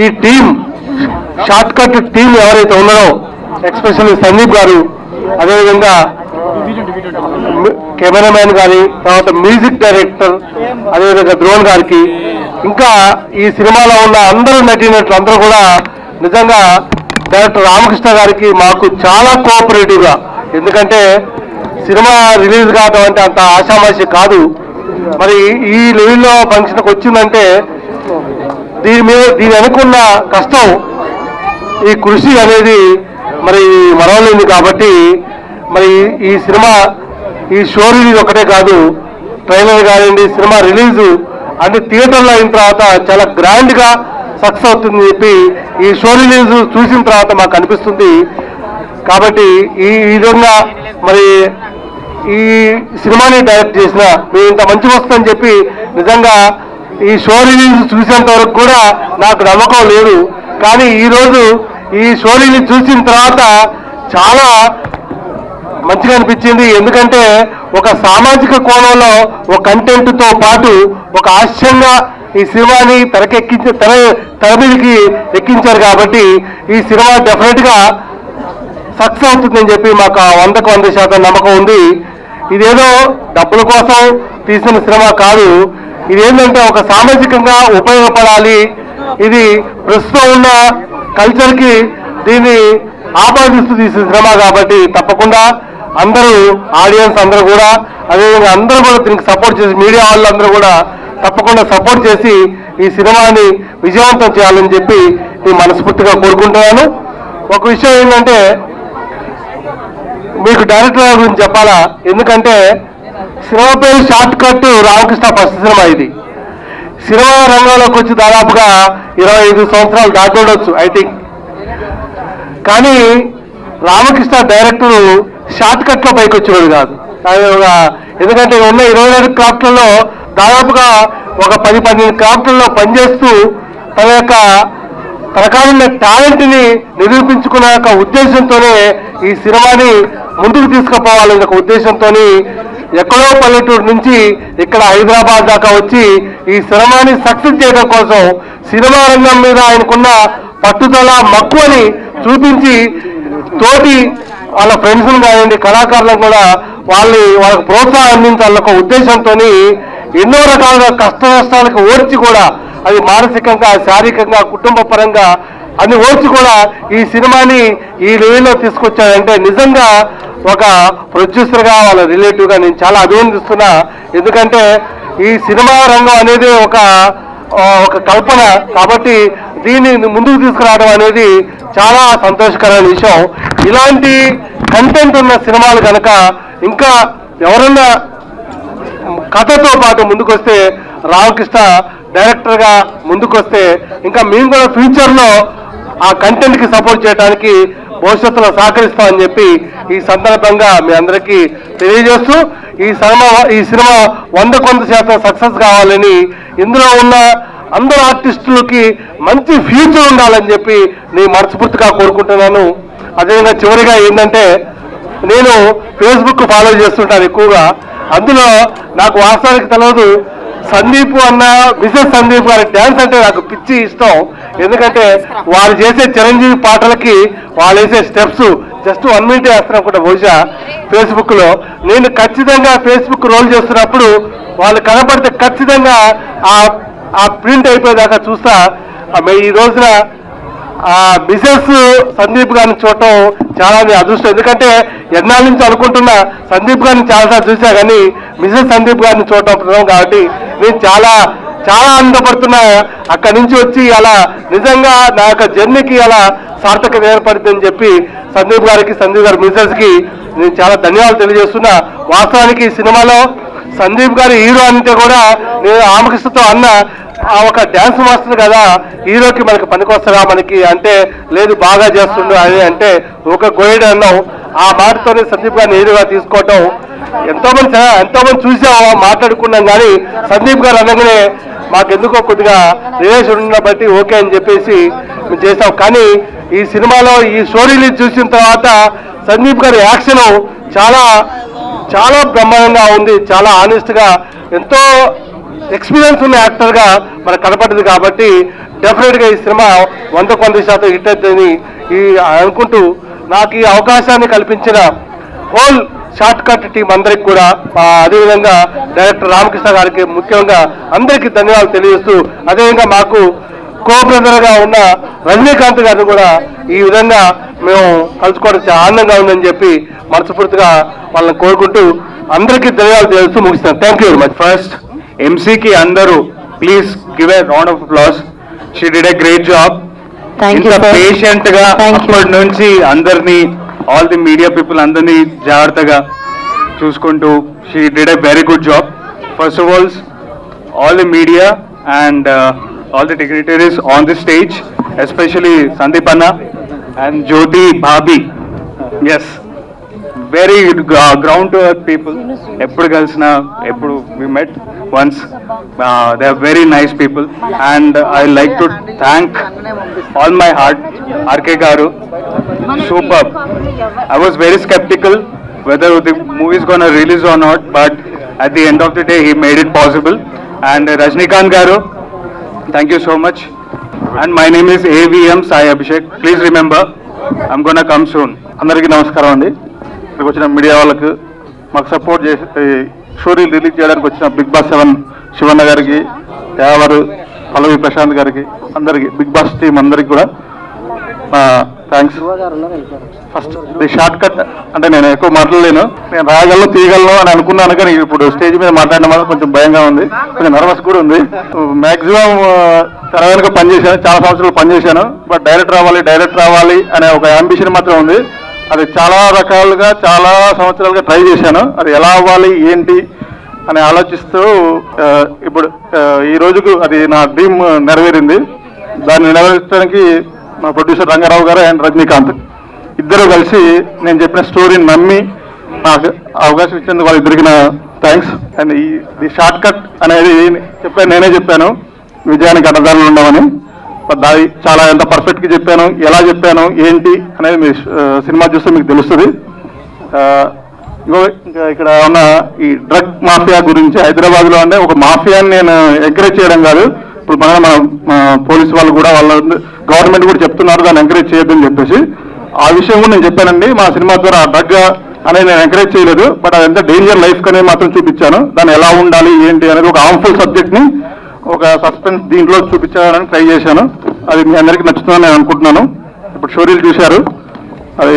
ఈ టీం, షార్ట్ కట్ టీం ఎవరైతే ఉన్నారో, ఎస్పెషల్లీ సందీప్ గారు, అదేవిధంగా కెమెరామ్యాన్ గారి, తర్వాత మ్యూజిక్ డైరెక్టర్, అదేవిధంగా ద్రోణ్ గారికి, ఇంకా ఈ సినిమాలో ఉన్న అందరూ నటినట్లు అందరూ కూడా నిజంగా డైరెక్టర్ రామకృష్ణ గారికి మాకు చాలా కోఆపరేటివ్గా, ఎందుకంటే సినిమా రిలీజ్ కావడం అంటే అంత ఆషామాషి కాదు. మరి ఈ లెవెల్లో ఫంక్షన్కి వచ్చిందంటే దీని వెనుకున్న కష్టం, ఈ కృషి అనేది మరి మరవలేదు. కాబట్టి మరి ఈ సినిమా, ఈ షో రిలీజ్ ఒకటే కాదు, ట్రైలర్ కానివ్వండి, సినిమా రిలీజు అంటే థియేటర్లో అయిన తర్వాత చాలా గ్రాండ్గా సక్సెస్ అవుతుందని చెప్పి ఈ షో రిలీజ్ చూసిన తర్వాత మాకు అనిపిస్తుంది. కాబట్టి ఈ విధంగా మరి ఈ సినిమాని డైరెక్ట్ చేసిన మీరు ఇంత మంచి వస్తుందని చెప్పి నిజంగా ఈ షో రిలీజ్ చూసేంత వరకు కూడా నాకు నమ్మకం లేదు. కానీ ఈరోజు ఈ షో రిలీజ్ చూసిన తర్వాత చాలా మంచిగా అనిపించింది. ఎందుకంటే ఒక సామాజిక కోణంలో ఒక కంటెంట్తో పాటు ఒక హాస్యంగా ఈ సినిమాని తెర మీదకి ఎక్కించారు. కాబట్టి ఈ సినిమా డెఫినెట్గా సక్సెస్ అవుతుందని చెప్పి మాకు 100కు 100% నమ్మకం ఉంది. ఇదేదో డబ్బుల కోసం తీసిన సినిమా కాదు, ఇదేంటంటే ఒక సామాజికంగా ఉపయోగపడాలి. ఇది ప్రస్తుతం ఉన్న కల్చర్కి దీన్ని ఆపాదిస్తూ తీసిన సినిమా కాబట్టి తప్పకుండా అందరూ, ఆడియన్స్ అందరూ కూడా, అదేవిధంగా అందరూ కూడా దీనికి సపోర్ట్ చేసి, మీడియా వాళ్ళందరూ కూడా తప్పకుండా సపోర్ట్ చేసి ఈ సినిమాని విజయవంతం చేయాలని చెప్పి నేను మనస్ఫూర్తిగా కోరుకుంటున్నాను. ఒక విషయం ఏంటంటే మీకు డైరెక్టర్ గురించి చెప్పాలా, ఎందుకంటే సినిమా పేరు short cut Ramakrishna first cinema. ఇది సినిమా రంగంలోకి వచ్చి దాదాపుగా 25 సంవత్సరాలు దాటి ఉండొచ్చు ఐ థింక్. కానీ రామకృష్ణ డైరెక్టర్ షార్ట్ కట్లో పైకి వచ్చేవాడు కాదు. ఎందుకంటే ఉన్న 24 క్రాఫ్ట్లలో దాదాపుగా ఒక 10-12 క్రాఫ్ట్లలో పనిచేస్తూ తనకాలున్న టాలెంట్ని నిరూపించుకునే ఒక ఉద్దేశంతోనే ఈ సినిమాని ముందుకు తీసుకుపోవాలనే ఒక ఉద్దేశంతో ఎక్కడో పల్లెటూరు నుంచి ఇక్కడ హైదరాబాద్ దాకా వచ్చి ఈ సినిమాని సక్సెస్ చేయడం కోసం సినిమా రంగం మీద ఆయనకున్న పట్టుదల, మక్కువని చూపించి తోటి వాళ్ళ ఫ్రెండ్స్ని కానివ్వండి, కళాకారులను కూడా వాళ్ళకు ప్రోత్సాహం అందించాలన్న ఒక ఉద్దేశంతో ఎన్నో రకాలుగా కష్ట నష్టాలకు ఓర్చి కూడా, అది మానసికంగా, శారీరకంగా, కుటుంబ పరంగా అన్ని ఓర్చి కూడా ఈ సినిమాని ఈ లెవెల్లో తీసుకొచ్చాడంటే నిజంగా ఒక ప్రొడ్యూసర్గా, వాళ్ళ రిలేటివ్గా నేను చాలా అభినందిస్తున్నా. ఎందుకంటే ఈ సినిమా రంగం అనేది ఒక కల్పన కాబట్టి దీన్ని ముందుకు తీసుకురావడం అనేది చాలా సంతోషకరమైన విషయం. ఇలాంటి కంటెంట్ ఉన్న సినిమాలు కనుక ఇంకా ఎవరన్నా కథతో పాటు ముందుకొస్తే, రామకృష్ణ డైరెక్టర్గా ముందుకొస్తే ఇంకా మేము కూడా ఫ్యూచర్లో ఆ కంటెంట్కి సపోర్ట్ చేయడానికి భవిష్యత్తులో సహకరిస్తామని చెప్పి ఈ సందర్భంగా మీ అందరికీ తెలియజేస్తూ, ఈ సినిమా 100% సక్సెస్ కావాలని, ఇందులో ఉన్న అందరు ఆర్టిస్టులకి మంచి ఫ్యూచర్ ఉండాలని చెప్పి నేను మనస్ఫూర్తిగా కోరుకుంటున్నాను. అదేవిధంగా చివరిగా ఏంటంటే, నేను ఫేస్బుక్ ఫాలో చేస్తుంటాను ఎక్కువగా. అందులో నాకు వాస్తవానికి తెలియదు, సందీప్ అన్న మిసెస్ సందీప్ గారి డ్యాన్స్ అంటే నాకు పిచ్చి ఇష్టం. ఎందుకంటే వాళ్ళు చేసే చిరంజీవి పాటలకి వాళ్ళు వేసే స్టెప్స్ జస్ట్ 1 minute వేస్తాను అనుకుంటా బహుశా ఫేస్బుక్లో. నేను ఖచ్చితంగా ఫేస్బుక్ రోల్ చేస్తున్నప్పుడు వాళ్ళు కనపడితే ఖచ్చితంగా ఆ ప్రింట్ అయిపోయేదాకా చూస్తా. ఈ రోజున మిసెస్ సందీప్ గారిని చూడటం చాలా అదృష్టం. ఎందుకంటే ఎన్నాళ్ళ నుంచి అనుకుంటున్నా సందీప్ గారిని చాలాసార్లు చూసా, కానీ మిసెస్ సందీప్ గారిని చూడటం ప్రథమం కాబట్టి నేను చాలా చాలా ఆనందపడుతున్నా. అక్కడి నుంచి వచ్చి అలా నిజంగా నా యొక్క జర్నీకి అలా సార్థకత ఏర్పడుతుందని చెప్పి సందీప్ గారికి, సందీప్ గారి మిసెస్కి నేను చాలా ధన్యవాదాలు తెలియజేస్తున్నా. వాస్తవానికి ఈ సినిమాలో సందీప్ గారి హీరో అంటే కూడా నేను రామకృష్ణతో అన్న, ఒక డ్యాన్స్ మాస్టర్ కదా, హీరోకి మనకి పనికొస్తారా మనకి అంటే, లేదు బాగా చేస్తుండు అని అంటే ఒక గోయడ్ అన్నాం. ఆ మాటతోనే సందీప్ గారిని హీరోగా తీసుకోవటం ఎంతోమంది చూసాం, మాట్లాడుకున్నాం. కానీ సందీప్ గారు అనగానే మాకెందుకో కొద్దిగా రిలేషన్ ఉన్న బట్టి ఓకే అని చెప్పేసి మేము చేసాం. కానీ ఈ సినిమాలో ఈ స్టోరీని చూసిన తర్వాత సందీప్ గారి యాక్షన్ చాలా చాలా బ్రహ్మాండంగా ఉంది. చాలా ఆనెస్ట్గా, ఎంతో ఎక్స్పీరియన్స్ ఉన్న యాక్టర్గా మనకు కనపడింది. కాబట్టి డెఫినెట్గా ఈ సినిమా 100% హిట్ అవుతుందని అనుకుంటూ, నాకు ఈ అవకాశాన్ని కల్పించిన హోల్ షార్ట్ కట్ టీం అందరికి కూడా, అదేవిధంగా డైరెక్టర్ రామకృష్ణ గారికి ముఖ్యంగా అందరికీ ధన్యవాదాలు తెలియజేస్తూ, అదేవిధంగా మాకు కో బ్రదర్గా ఉన్న రజనీకాంత్ గారిని కూడా ఈ విధంగా మేము కలుసుకోవడం చాలా ఆనందంగా ఉందని చెప్పి మనస్ఫూర్తిగా వాళ్ళని కోరుకుంటూ అందరికీ ధన్యవాదాలు తెలుస్తూ ముగిస్తాను. Thank you very much. First ఎంసీకి అందరూ please give a round of applause. She did a great job. ఇంత పేషెంట్ గా అప్పటి నుంచి అందరినీ, ఆల్ ది మీడియా పీపుల్ అందరినీ జాగ్రత్తగా చూసుకుంటూ she did a very good job. First of all the media and all the dignitaries on the stage, especially Sandeep Anna and Jyoti Bhabhi. Yes, very ground to earth people. Eppudu kalsina, eppudu we met once. They are very nice people, and I like to thank all my heart RK Garu. Superb. I was very skeptical whether the movie is going to release or not, but at the end of the day he made it possible. And Rajnikant Garu, thank you so much. And my name is AVM Sai Abhishek. Please remember, I'm gonna come soon. అందరికీ నమస్కారం అండి. ఇక్కడికి వచ్చిన media వాళ్ళకు, మాకు support చేసి story release చేయడానికి వచ్చిన బిగ్ బాస్ 7 శివన్న గారికి, యావరు పల్లవి ప్రశాంత్ గారికి, అందరికీ బిగ్ బాస్ టీం అందరికి కూడా thanks. First the short cut అంటే నేను ఎక్కువ మాట్లాడలేను, నేను రాగలను తీయగలను అని అనుకున్నాను. కానీ ఇప్పుడు స్టేజ్ మీద మాట్లాడడం వల్ల కొంచెం భయంగా ఉంది, కొంచెం నర్వస్ కూడా ఉంది. మ్యాక్సిమం తెర వెనుక పనిచేశాను, చాలా సంవత్సరాలు పనిచేశాను. బట్ డైరెక్టర్ అవ్వాలి అనే ఒక అంబిషన్ మాత్రం ఉంది. అది చాలా రకాలుగా చాలా సంవత్సరాలుగా ట్రై చేశాను. అది ఎలా అవ్వాలి ఏంటి అని ఆలోచిస్తూ ఇప్పుడు ఈ రోజుకు అది నా డ్రీమ్ నెరవేరింది. దాన్ని నెరవేర్చడానికి మా ప్రొడ్యూసర్ రంగారావు గారు అండ్ రజనీకాంత్ ఇద్దరు కలిసి నేను చెప్పిన స్టోరీని నమ్మి నాకు అవకాశం ఇచ్చేందుకు వాళ్ళిద్దరికి నా థ్యాంక్స్. అండ్ ఈ షార్ట్ కట్ అనేది నేనే చెప్పాను విజయానికి అడ్డదారులు ఉండవని. దాని చాలా ఎంత పర్ఫెక్ట్గా చెప్పాను, ఎలా చెప్పాను ఏంటి అనేది మీ సినిమా చూస్తే మీకు తెలుస్తుంది. ఇంకా ఇక్కడ ఉన్న ఈ డ్రగ్ మాఫియా గురించి, హైదరాబాద్లో అంటే ఒక మాఫియాని నేను ఎంకరేజ్ చేయడం కాదు, ఇప్పుడు మన పోలీసు వాళ్ళు కూడా వాళ్ళ గవర్నమెంట్ కూడా చెప్తున్నారు దాన్ని ఎంకరేజ్ చేయొద్దని చెప్పేసి. ఆ విషయం కూడా నేను చెప్పానండి. మా సినిమా ద్వారా ఆ డ్రగ్ అనేది నేను ఎంకరేజ్ చేయలేదు, బట్ అది ఎంత డేంజర్ లైఫ్ అనేది మాత్రం చూపించాను. దాన్ని ఎలా ఉండాలి ఏంటి అనేది ఒక హార్మ్ఫుల్ సబ్జెక్ట్ని ఒక సస్పెన్స్ దీంట్లో చూపించాలని ట్రై చేశాను. అది మీ అందరికీ నచ్చుతుందని నేను అనుకుంటున్నాను. ఇప్పుడు స్టోరీలు చూశారు, అది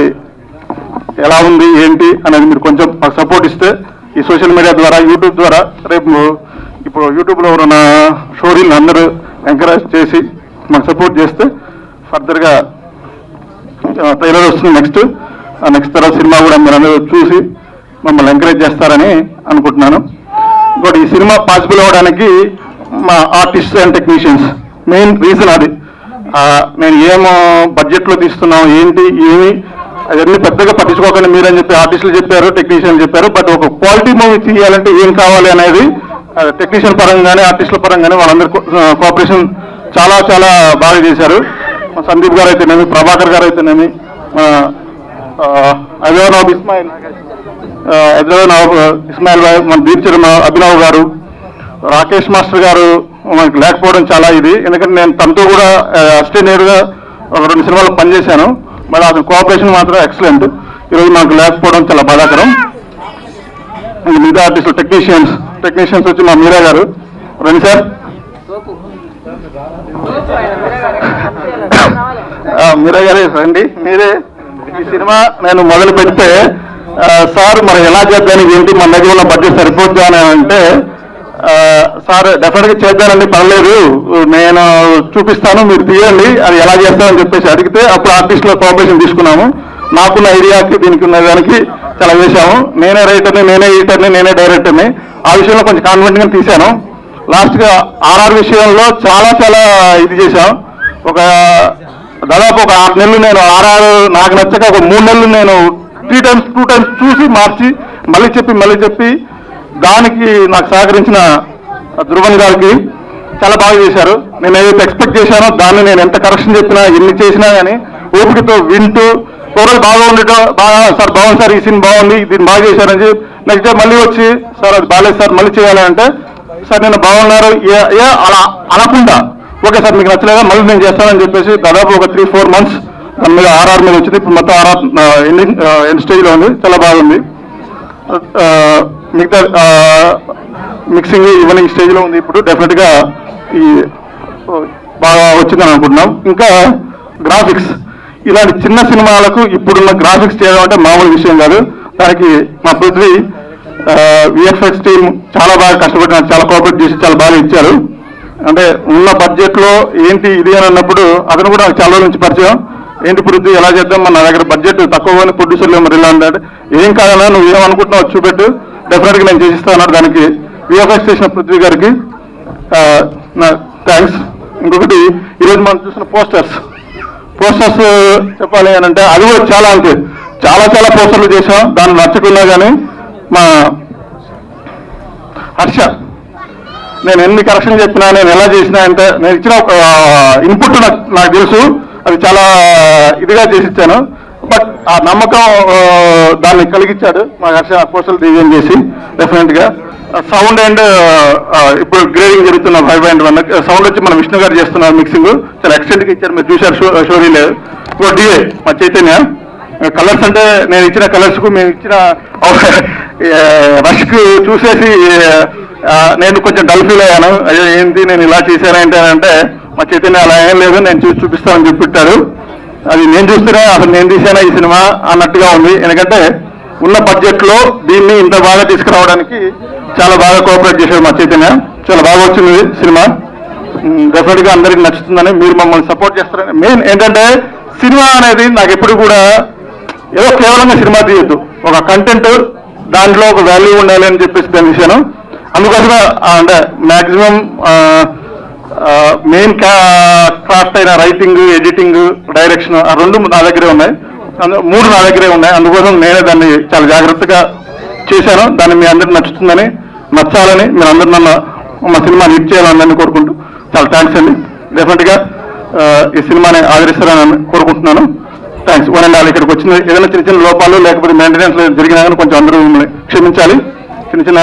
ఎలా ఉంది ఏంటి అనేది మీరు కొంచెం మాకు సపోర్ట్ ఇస్తే ఈ సోషల్ మీడియా ద్వారా, యూట్యూబ్ ద్వారా, రేపు ఇప్పుడు యూట్యూబ్లో ఉన్న స్టోరీలను అందరూ ఎంకరేజ్ చేసి మాకు సపోర్ట్ చేస్తే ఫర్దర్గా ట్రైలర్ వస్తుంది నెక్స్ట్ తర్వాత సినిమా కూడా మీరు అందరూ చూసి మమ్మల్ని ఎంకరేజ్ చేస్తారని అనుకుంటున్నాను. ఇంకోటి ఈ సినిమా పాసిబుల్ అవ్వడానికి మా artist and technicians main reason అది. నేను ఏమో బడ్జెట్లో తీస్తున్నాం ఏంటి ఏమి అవన్నీ పెద్దగా పట్టించుకోకండి మీరని చెప్పి ఆర్టిస్టులు చెప్పారు, టెక్నీషియన్లు చెప్పారు. బట్ ఒక క్వాలిటీ మూవీ తీయాలంటే ఏం కావాలి అనేది టెక్నీషియన్ పరంగానే ఆర్టిస్టుల పరంగానే వాళ్ళందరూ కోఆపరేషన్ చాలా చాలా బాగా చేశారు. సందీప్ గారు అయితేనేమి, ప్రభాకర్ గారు అయితేనేమి, ఇస్మాయిల్ భాయ్, మన దీప్చర్ అభినవ్ గారు, రాకేష్ మాస్టర్ గారు మనకి లేకపోవడం చాలా ఇది. ఎందుకంటే నేను తనతో కూడా అసిస్టెంట్గా ఒక 2 సినిమాలు పనిచేశాను. మరి అతని కోఆపరేషన్ మాత్రం ఎక్సలెంట్. ఈరోజు మనకు లేకపోవడం చాలా బాధాకరం. మిగతా ఆర్టిస్టులు టెక్నీషియన్స్ వచ్చి మా మీరా గారు రండి సార్. మీరా గారే రండి. మీరే ఈ సినిమా నేను మొదలు పెడితే సార్ మరి ఎలా చేద్దానికి ఏంటి, మన దగ్గర ఉన్న బడ్జెట్ సరిపోద్దా అని అంటే సార్ డెఫినెట్గా చేద్దానండి, పర్లేదు నేను చూపిస్తాను, మీరు తీయండి, అది ఎలా చేస్తారని చెప్పేసి అడిగితే అప్పుడు ఆర్టిస్టుల కోఆపరేషన్ తీసుకున్నాము. నాకున్న ఐడియాకి దీనికి ఉన్న దానికి చాలా చేశాము. నేనే రైటర్ని, నేనే ఎడిటర్ని, నేనే డైరెక్టర్ని. ఆ విషయంలో కొంచెం కాన్ఫిడెంట్గా తీశాను. లాస్ట్గా ఆర్ఆర్ విషయంలో చాలా చాలా ఇది చేశాం. దాదాపు ఒక 6 నెలలు నేను ఆర్ఆర్ నాకు నచ్చక ఒక 3 నెలలు నేను 2 టైమ్స్ చూసి మార్చి మళ్ళీ చెప్పి దానికి నాకు సహకరించిన ధృవన్ గారికి చాలా బాగా చేశారు. నేను ఏదైతే ఎక్స్పెక్ట్ చేశానో దాన్ని నేను ఎంత కరెక్షన్ చెప్పినా ఎన్ని చేసినా కానీ ఓపికతో వింటూ ఓవరాల్ బాగా ఉండటం, సార్ బాగుంది సార్, ఈ సీన్ బాగుంది, దీన్ని బాగా చేశారని చెప్పి నెక్స్ట్ డే మళ్ళీ వచ్చి సార్ అది బాగాలేదు సార్ మళ్ళీ చేయాలి అంటే సార్ నేను బాగున్నారు అలా అనకుండా ఓకే సార్ మీకు నచ్చలేదా మళ్ళీ నేను చేస్తానని చెప్పేసి దాదాపు ఒక 3-4 months దాని మీద ఆర్ఆర్ మీద వచ్చింది. ఇప్పుడు మొత్తం ఆర్ఆర్ ఎండ్ స్టేజ్లో ఉంది, చాలా బాగుంది. మిగతా మిక్సింగ్ ఈవినింగ్ స్టేజ్లో ఉంది. ఇప్పుడు డెఫినెట్గా ఈ బాగా వచ్చిందని అనుకుంటున్నాం. ఇంకా గ్రాఫిక్స్, ఇలాంటి చిన్న సినిమాలకు ఇప్పుడున్న గ్రాఫిక్స్ చేయడం అంటే మామూలు విషయం కాదు. దానికి మా పృథ్వీ విఎఫ్ఎక్స్ టీమ్ చాలా బాగా కష్టపడి నాకు చాలా కోఆపరేట్ చేసి చాలా బాగా ఇచ్చారు. అంటే ఉన్న బడ్జెట్లో ఏంటి ఇది అని అన్నప్పుడు అతను కూడా నాకు చాలా రోజుల నుంచి పరిచయం. ఏంటి పృథ్వీ ఎలా చేద్దాం, మన దగ్గర బడ్జెట్ తక్కువగానే ప్రొడ్యూసర్లు మరి ఇలా అంటే ఏం కాదన్నా నువ్వు ఏమనుకుంటున్నావు చూపెట్టు, డెఫినెట్గా నేను చేసిస్తా అన్నాడు. దానికి విఎఫ్ఎక్స్ చేసిన పృథ్వీ గారికి థ్యాంక్స్. ఇంకొకటి ఈరోజు మనం చూసిన పోస్టర్స్ చెప్పాలి అని అంటే అది కూడా చాలా అంతే చాలా పోస్టర్లు చేసాం. దాన్ని నచ్చకున్నా కానీ మా హర్ష నేను ఎన్ని కరెక్షన్ చెప్పినా నేను ఎలా చేసినా అంటే నేను ఇచ్చిన ఒక ఇన్పుట్ నాకు తెలుసు, అది చాలా ఇదిగా చేసిచ్చాను. బట్ ఆ నమ్మకం దాన్ని కలిగించాడు మా హర్ష పోస్టర్లు డిజైన్ చేసి. డెఫినెట్గా సౌండ్ అండ్ ఇప్పుడు గ్రేడింగ్ జరుగుతున్న 5.1 సౌండ్ వచ్చి మన విష్ణు గారు చేస్తున్నారు. మిక్సింగ్ చాలా ఎక్స్టెంట్గా ఇచ్చారు, మీరు చూశారు షోరీలో. ఇప్పుడు డిఏ మా చైతన్య. కలర్స్ అంటే నేను ఇచ్చిన కలర్స్కు మేము ఇచ్చిన రష్కు చూసేసి నేను కొంచెం డల్ ఫీల్ అయ్యాను. అయ్యో ఏంటి నేను ఇలా చేశానంటే అంటే మా చైతన్య అలా ఏం లేదు నేను చూసి చూపిస్తానని చెప్పిట్టారు. అది నేను చూస్తేనే అసలు నేను తీసానా ఈ సినిమా అన్నట్టుగా ఉంది. ఎందుకంటే ఉన్న బడ్జెట్లో దీన్ని ఇంత బాగా తీసుకురావడానికి చాలా బాగా కోఆపరేట్ చేశారు మా చైతన్య. చాలా బాగా వచ్చింది సినిమా. డెఫినెట్గా అందరికి నచ్చుతుందని మీరు మమ్మల్ని సపోర్ట్ చేస్తారని. మెయిన్ ఏంటంటే సినిమా అనేది నాకు ఎప్పుడు కూడా ఏదో కేవలంగా సినిమా తీయద్దు, ఒక కంటెంట్ దాంట్లో ఒక వాల్యూ ఉండాలి అని చెప్పేసి తెలిసాను. అందుకోసమే అంటే మ్యాక్సిమం మెయిన్ క్రాఫ్ట్ అయిన రైటింగ్, ఎడిటింగ్, డైరెక్షన్ ఆ 2 నా దగ్గరే ఉన్నాయి, 3 నా దగ్గరే ఉన్నాయి. అందుకోసం నేనే దాన్ని చాలా జాగ్రత్తగా చేశాను. దాన్ని మీ అందరికి నచ్చాలని మీరు అందరూ నన్ను మా సినిమాని హిట్ చేయాలని కోరుకుంటూ చాలా థ్యాంక్స్ అండి. డెఫినెట్గా ఈ సినిమాని ఆదరిస్తారని కోరుకుంటున్నాను. థ్యాంక్స్. వన్ అండ్ ఆల్ ఇక్కడికి వచ్చిన ఏదైనా చిన్న లోపాలు లేకపోతే మెయింటెనెన్స్ జరిగినా కానీ కొంచెం అందరూ మమ్మల్ని క్షమించాలి. చిన్న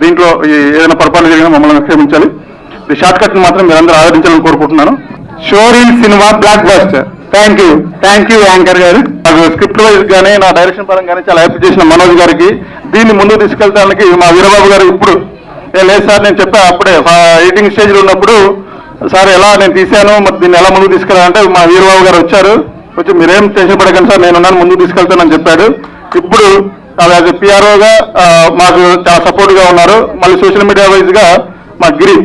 దీంట్లో ఏదైనా పొరపాటు జరిగినా మమ్మల్ని క్షమించాలి. ఈ షార్ట్ కట్ని మాత్రం మీరందరూ ఆదరించాలని కోరుకుంటున్నాను. Showreel cinema block buster. Thank you anchor గారు. నాకు స్క్రిప్ట్ వైజ్ కానీ నా డైరెక్షన్ పరంగా కానీ చాలా హెల్ప్ చేసిన మనోజ్ గారికి, దీన్ని ముందుకు తీసుకెళ్ళడానికి మా వీరబాబు గారు ఇప్పుడు లేదు సార్ నేను చెప్పా అప్పుడే ఎడిటింగ్ స్టేజ్లో ఉన్నప్పుడు సార్ ఎలా నేను తీశాను మరి దీన్ని ఎలా ముందుకు తీసుకెళ్ళాలంటే మా వీరబాబు గారు వచ్చి మీరేం టెన్షన్ పడకండి సార్ నేనున్నాను ముందుకు తీసుకెళ్తానని చెప్పాడు. ఇప్పుడు యాజ్ పిఆర్ఓగా మాకు చాలా సపోర్ట్గా ఉన్నారు. మళ్ళీ సోషల్ మీడియా వైజ్గా మా గిరి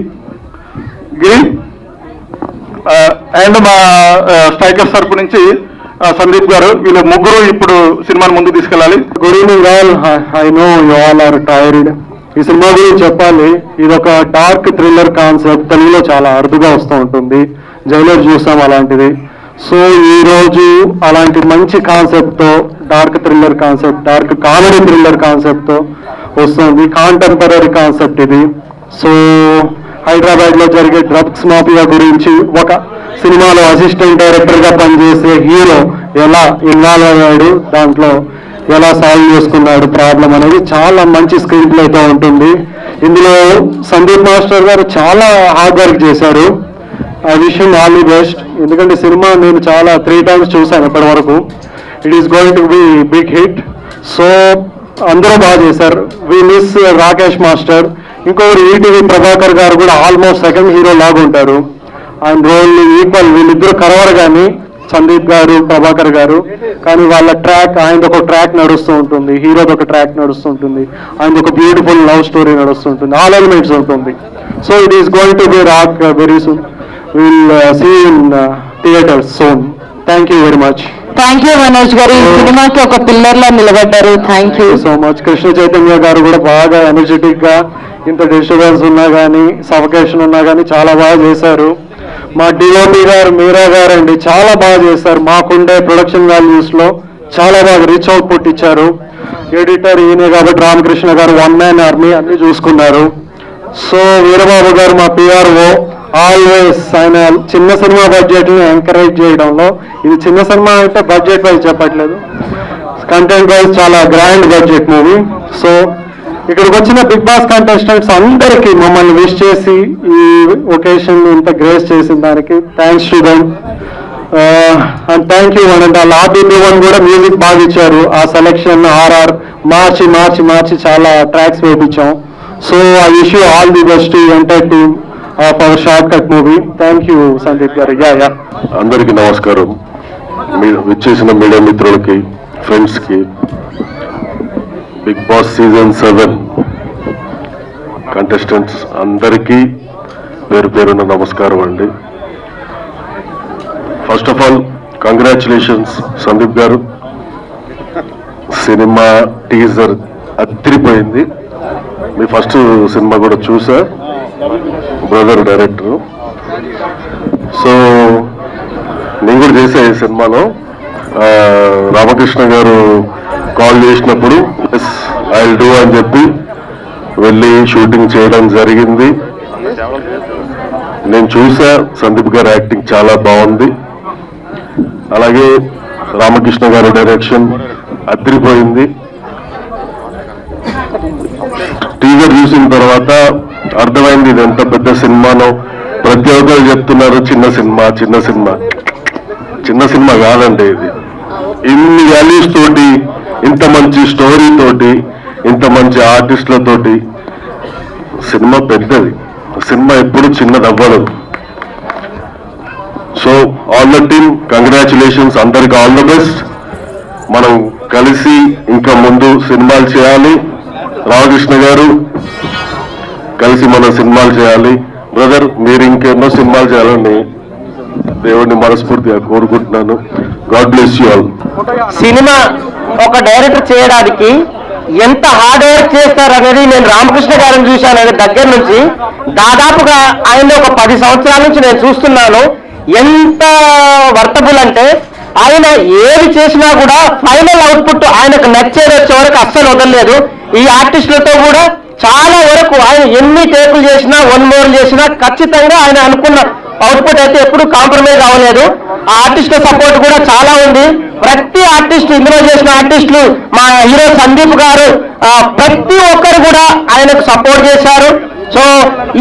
అండ్ మా స్ట్రైకర్స్ తరపు నుంచి సందీప్ గారు, వీళ్ళు ముగ్గురు ఇప్పుడు సినిమాని ముందుకు తీసుకెళ్ళాలి. Good evening all. I know you all are tired. ఈ సినిమా గురించి చెప్పాలి. ఇది ఒక డార్క్ థ్రిల్లర్ కాన్సెప్ట్, తెలుగులో చాలా అరుదుగా వస్తూ ఉంటుంది. జైలర్ చూసాం అలాంటిది. సో ఈరోజు అలాంటి మంచి కాన్సెప్ట్తో, dark thriller concept, dark comedy thriller కాన్సెప్ట్తో వస్తుంది. కాంటెంపరీ కాన్సెప్ట్ ఇది. సో హైదరాబాద్లో జరిగే డ్రగ్స్ మాఫియా గురించి ఒక సినిమాలో అసిస్టెంట్ డైరెక్టర్గా పనిచేసే హీరో ఎలా ఇన్వాల్వ్ అయ్యాడు, దాంట్లో ఎలా సాల్వ్ చేసుకున్నాడు ప్రాబ్లం అనేది చాలా మంచి స్క్రీన్ ప్లేతో ఉంటుంది. ఇందులో సందీప్ మాస్టర్ గారు చాలా హార్డ్ వర్క్ చేశారు. I wish him all the best. ఎందుకంటే సినిమా నేను చాలా 3 times చూశాను ఇప్పటి వరకు. It is going to be big hit. So అందరూ బాగా చేశారు. We miss Rakesh master. ఇంకొకరు ఈటీవీ ప్రభాకర్ గారు కూడా ఆల్మోస్ట్ సెకండ్ హీరో లాగా ఉంటారు. ఆయన రోల్ ఈక్వల్, వీళ్ళిద్దరు కలవరు కానీ సందీప్ గారు, ప్రభాకర్ గారు. కానీ వాళ్ళ ట్రాక్, ఆయనది ఒక ట్రాక్ నడుస్తూ ఉంటుంది, హీరోది ఒక ట్రాక్ నడుస్తుంటుంది, ఆయనది ఒక బ్యూటిఫుల్ లవ్ స్టోరీ నడుస్తుంటుంది, ఆల్ ఎలిమెంట్స్ ఉంటుంది. So it is going to be rock very soon. Will see in theaters soon. Thank you very much. Thank you Manoj గారు, ఈ సినిమాకి ఒక పిల్లర్ లా నిలబడ్డారు. థ్యాంక్ యూ సో మచ్. కృష్ణ చైతన్య గారు కూడా బాగా ఎనర్జెటిక్ గా, ఇంత డిస్టర్బెన్స్ ఉన్నా కానీ, సఫకేషన్ ఉన్నా కానీ చాలా బాగా చేశారు. మా డిఓపి గారు మీరా గారు అండి చాలా బాగా చేశారు. మాకుండే ప్రొడక్షన్ వాల్యూస్ లో చాలా బాగా రిచ్ అవుట్పుట్ ఇచ్చారు. ఎడిటర్ ఈయనే కాబట్టి రామకృష్ణ గారు 1 man ఆర్మీ అన్ని చూసుకున్నారు. సో వీరబాబు గారు మా పిఆర్ఓ ఆల్వేస్ ఆయన చిన్న సినిమా బడ్జెట్ ని ఎంకరేజ్ చేయడంలో, ఇది చిన్న సినిమా అంటే బడ్జెట్ వైజ్ చెప్పట్లేదు, కంటెంట్ వైజ్ చాలా గ్రాండ్ బడ్జెట్ మూవీ. సో ఇక్కడికి వచ్చిన బిగ్ బాస్ కంటెస్టెంట్స్ అందరికీ మమ్మల్ని విష్ చేసి ఈ ఒకేషన్ ఇంత గ్రేస్ చేసిన దానికి thanks to them. And thank you and ఆ RB1 కూడా మ్యూజిక్ బాగా ఇచ్చారు. ఆ సెలెక్షన్ ఆర్ఆర్ మార్చి మార్చి మార్చి చాలా ట్రాక్స్ వేయించాం. So I wish you all the best to entire team of our short cut movie. Thank you Sandeep గారు. యా అందరికీ నమస్కారం. మీరు విచ్చేసిన మీడియా మిత్రులకి, ఫ్రెండ్స్కి, బిగ్ బాస్ సీజన్ 7 కంటెస్టెంట్స్ అందరికీ పేరు పేరున నమస్కారం అండి. First of all congratulations Sandeep గారు. సినిమా టీజర్ అదిరిపోయింది. మీ ఫస్ట్ సినిమా కూడా చూసా, బ్రదర్ డైరెక్టర్. సో నేను కూడా చేసా ఈ సినిమాలో. రామకృష్ణ గారు కాల్ చేసినప్పుడు ఎస్ ఐ విల్ డూ అని చెప్పి వెళ్ళి షూటింగ్ చేయడం జరిగింది. నేను చూసా, సందీప్ గారు యాక్టింగ్ చాలా బాగుంది. అలాగే రామకృష్ణ గారు డైరెక్షన్ అదిరిపోయింది. టీజర్ చూసిన తర్వాత అర్థమైంది ఇది ఎంత పెద్ద సినిమానో. ప్రతి ఒక్కరు చెప్తున్నారు చిన్న సినిమా చిన్న సినిమా. చిన్న సినిమా కాదండి ఇది. ఇన్ని వాల్యూస్ తోటి, ఇంత మంచి స్టోరీ తోటి, ఇంత మంచి ఆర్టిస్టులతోటి సినిమా పెద్దది. సినిమా ఎప్పుడు చిన్నది అవ్వదు. So all the team congratulations, అందరికి ఆల్ ద బెస్ట్. మనం కలిసి ఇంకా ముందు సినిమాలు చేయాలి. రామకృష్ణ గారు కలిసి మనం సినిమాలు చేయాలి. బ్రదర్ మీరు ఇంకెన్నో సినిమాలు చేయాలని దేవుడిని మనస్ఫూర్తిగా కోరుకుంటున్నాను. God bless you all. Cinema ఒక డైరెక్టర్ చేయడానికి ఎంత హార్డ్ వర్క్ చేస్తారనేది నేను రామకృష్ణ గారిని చూశాను దగ్గర నుంచి. దాదాపుగా ఆయన ఒక 10 సంవత్సరాల నుంచి నేను చూస్తున్నాను. ఎంత వర్తబుల్ అంటే ఆయన ఏది చేసినా కూడా ఫైనల్ అవుట్పుట్ ఆయనకు నచ్చేది వచ్చే వరకు అస్సలు వదలలేదు. ఈ ఆర్టిస్టులతో కూడా చాలా వరకు ఆయన ఎన్ని టేకులు చేసినా, 1 more చేసినా ఖచ్చితంగా ఆయన అనుకున్న అవుట్పుట్ అయితే ఎప్పుడు కాంప్రమైజ్ అవ్వలేదు. ఆ ఆర్టిస్టుల సపోర్ట్ కూడా చాలా ఉంది. ప్రతి ఆర్టిస్ట్, ఇందులో చేసిన ఆర్టిస్టులు, మా హీరో సందీప్ గారు, ప్రతి ఒక్కరు కూడా ఆయనకు సపోర్ట్ చేశారు. సో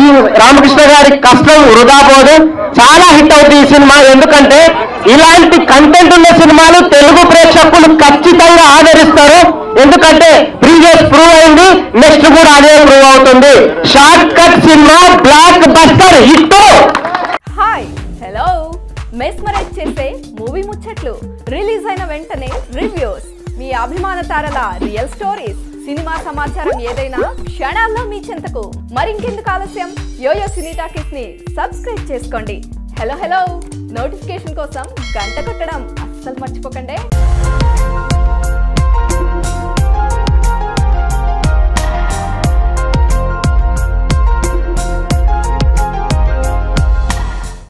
ఈ రామకృష్ణ గారి కష్టం వృధా పోదు. చాలా హిట్ అవుతుంది ఈ సినిమా. ఎందుకంటే ఇలాంటి కంటెంట్ ఉన్న సినిమాలు తెలుగు ప్రేక్షకులు ఖచ్చితంగా ఆదరిస్తారు. ఎందుకంటే ప్రీవియస్ ప్రూవ్ అయింది, నెక్స్ట్ కూడా అదే ప్రూవ్ అవుతుంది. Short cut cinema blockbuster hit. Hi, hello. Mesmerise చేసే మూవీ ముచ్చట్లు, రిలీజ్ అయిన వెంటనే రివ్యూస్, మీ అభిమాన తారల రియల్ స్టోరీస్, సినిమా సమాచారం ఏదైనా క్షణాల్లో మీ చెంతకు. మరింకెందుకు ఆలస్యం, యోయో సినీ టాకీస్ ని సబ్స్క్రైబ్ చేసుకోండి. హలో హలో నోటిఫికేషన్ కోసం గంట కొట్టడం అస్సలు మర్చిపోకండి.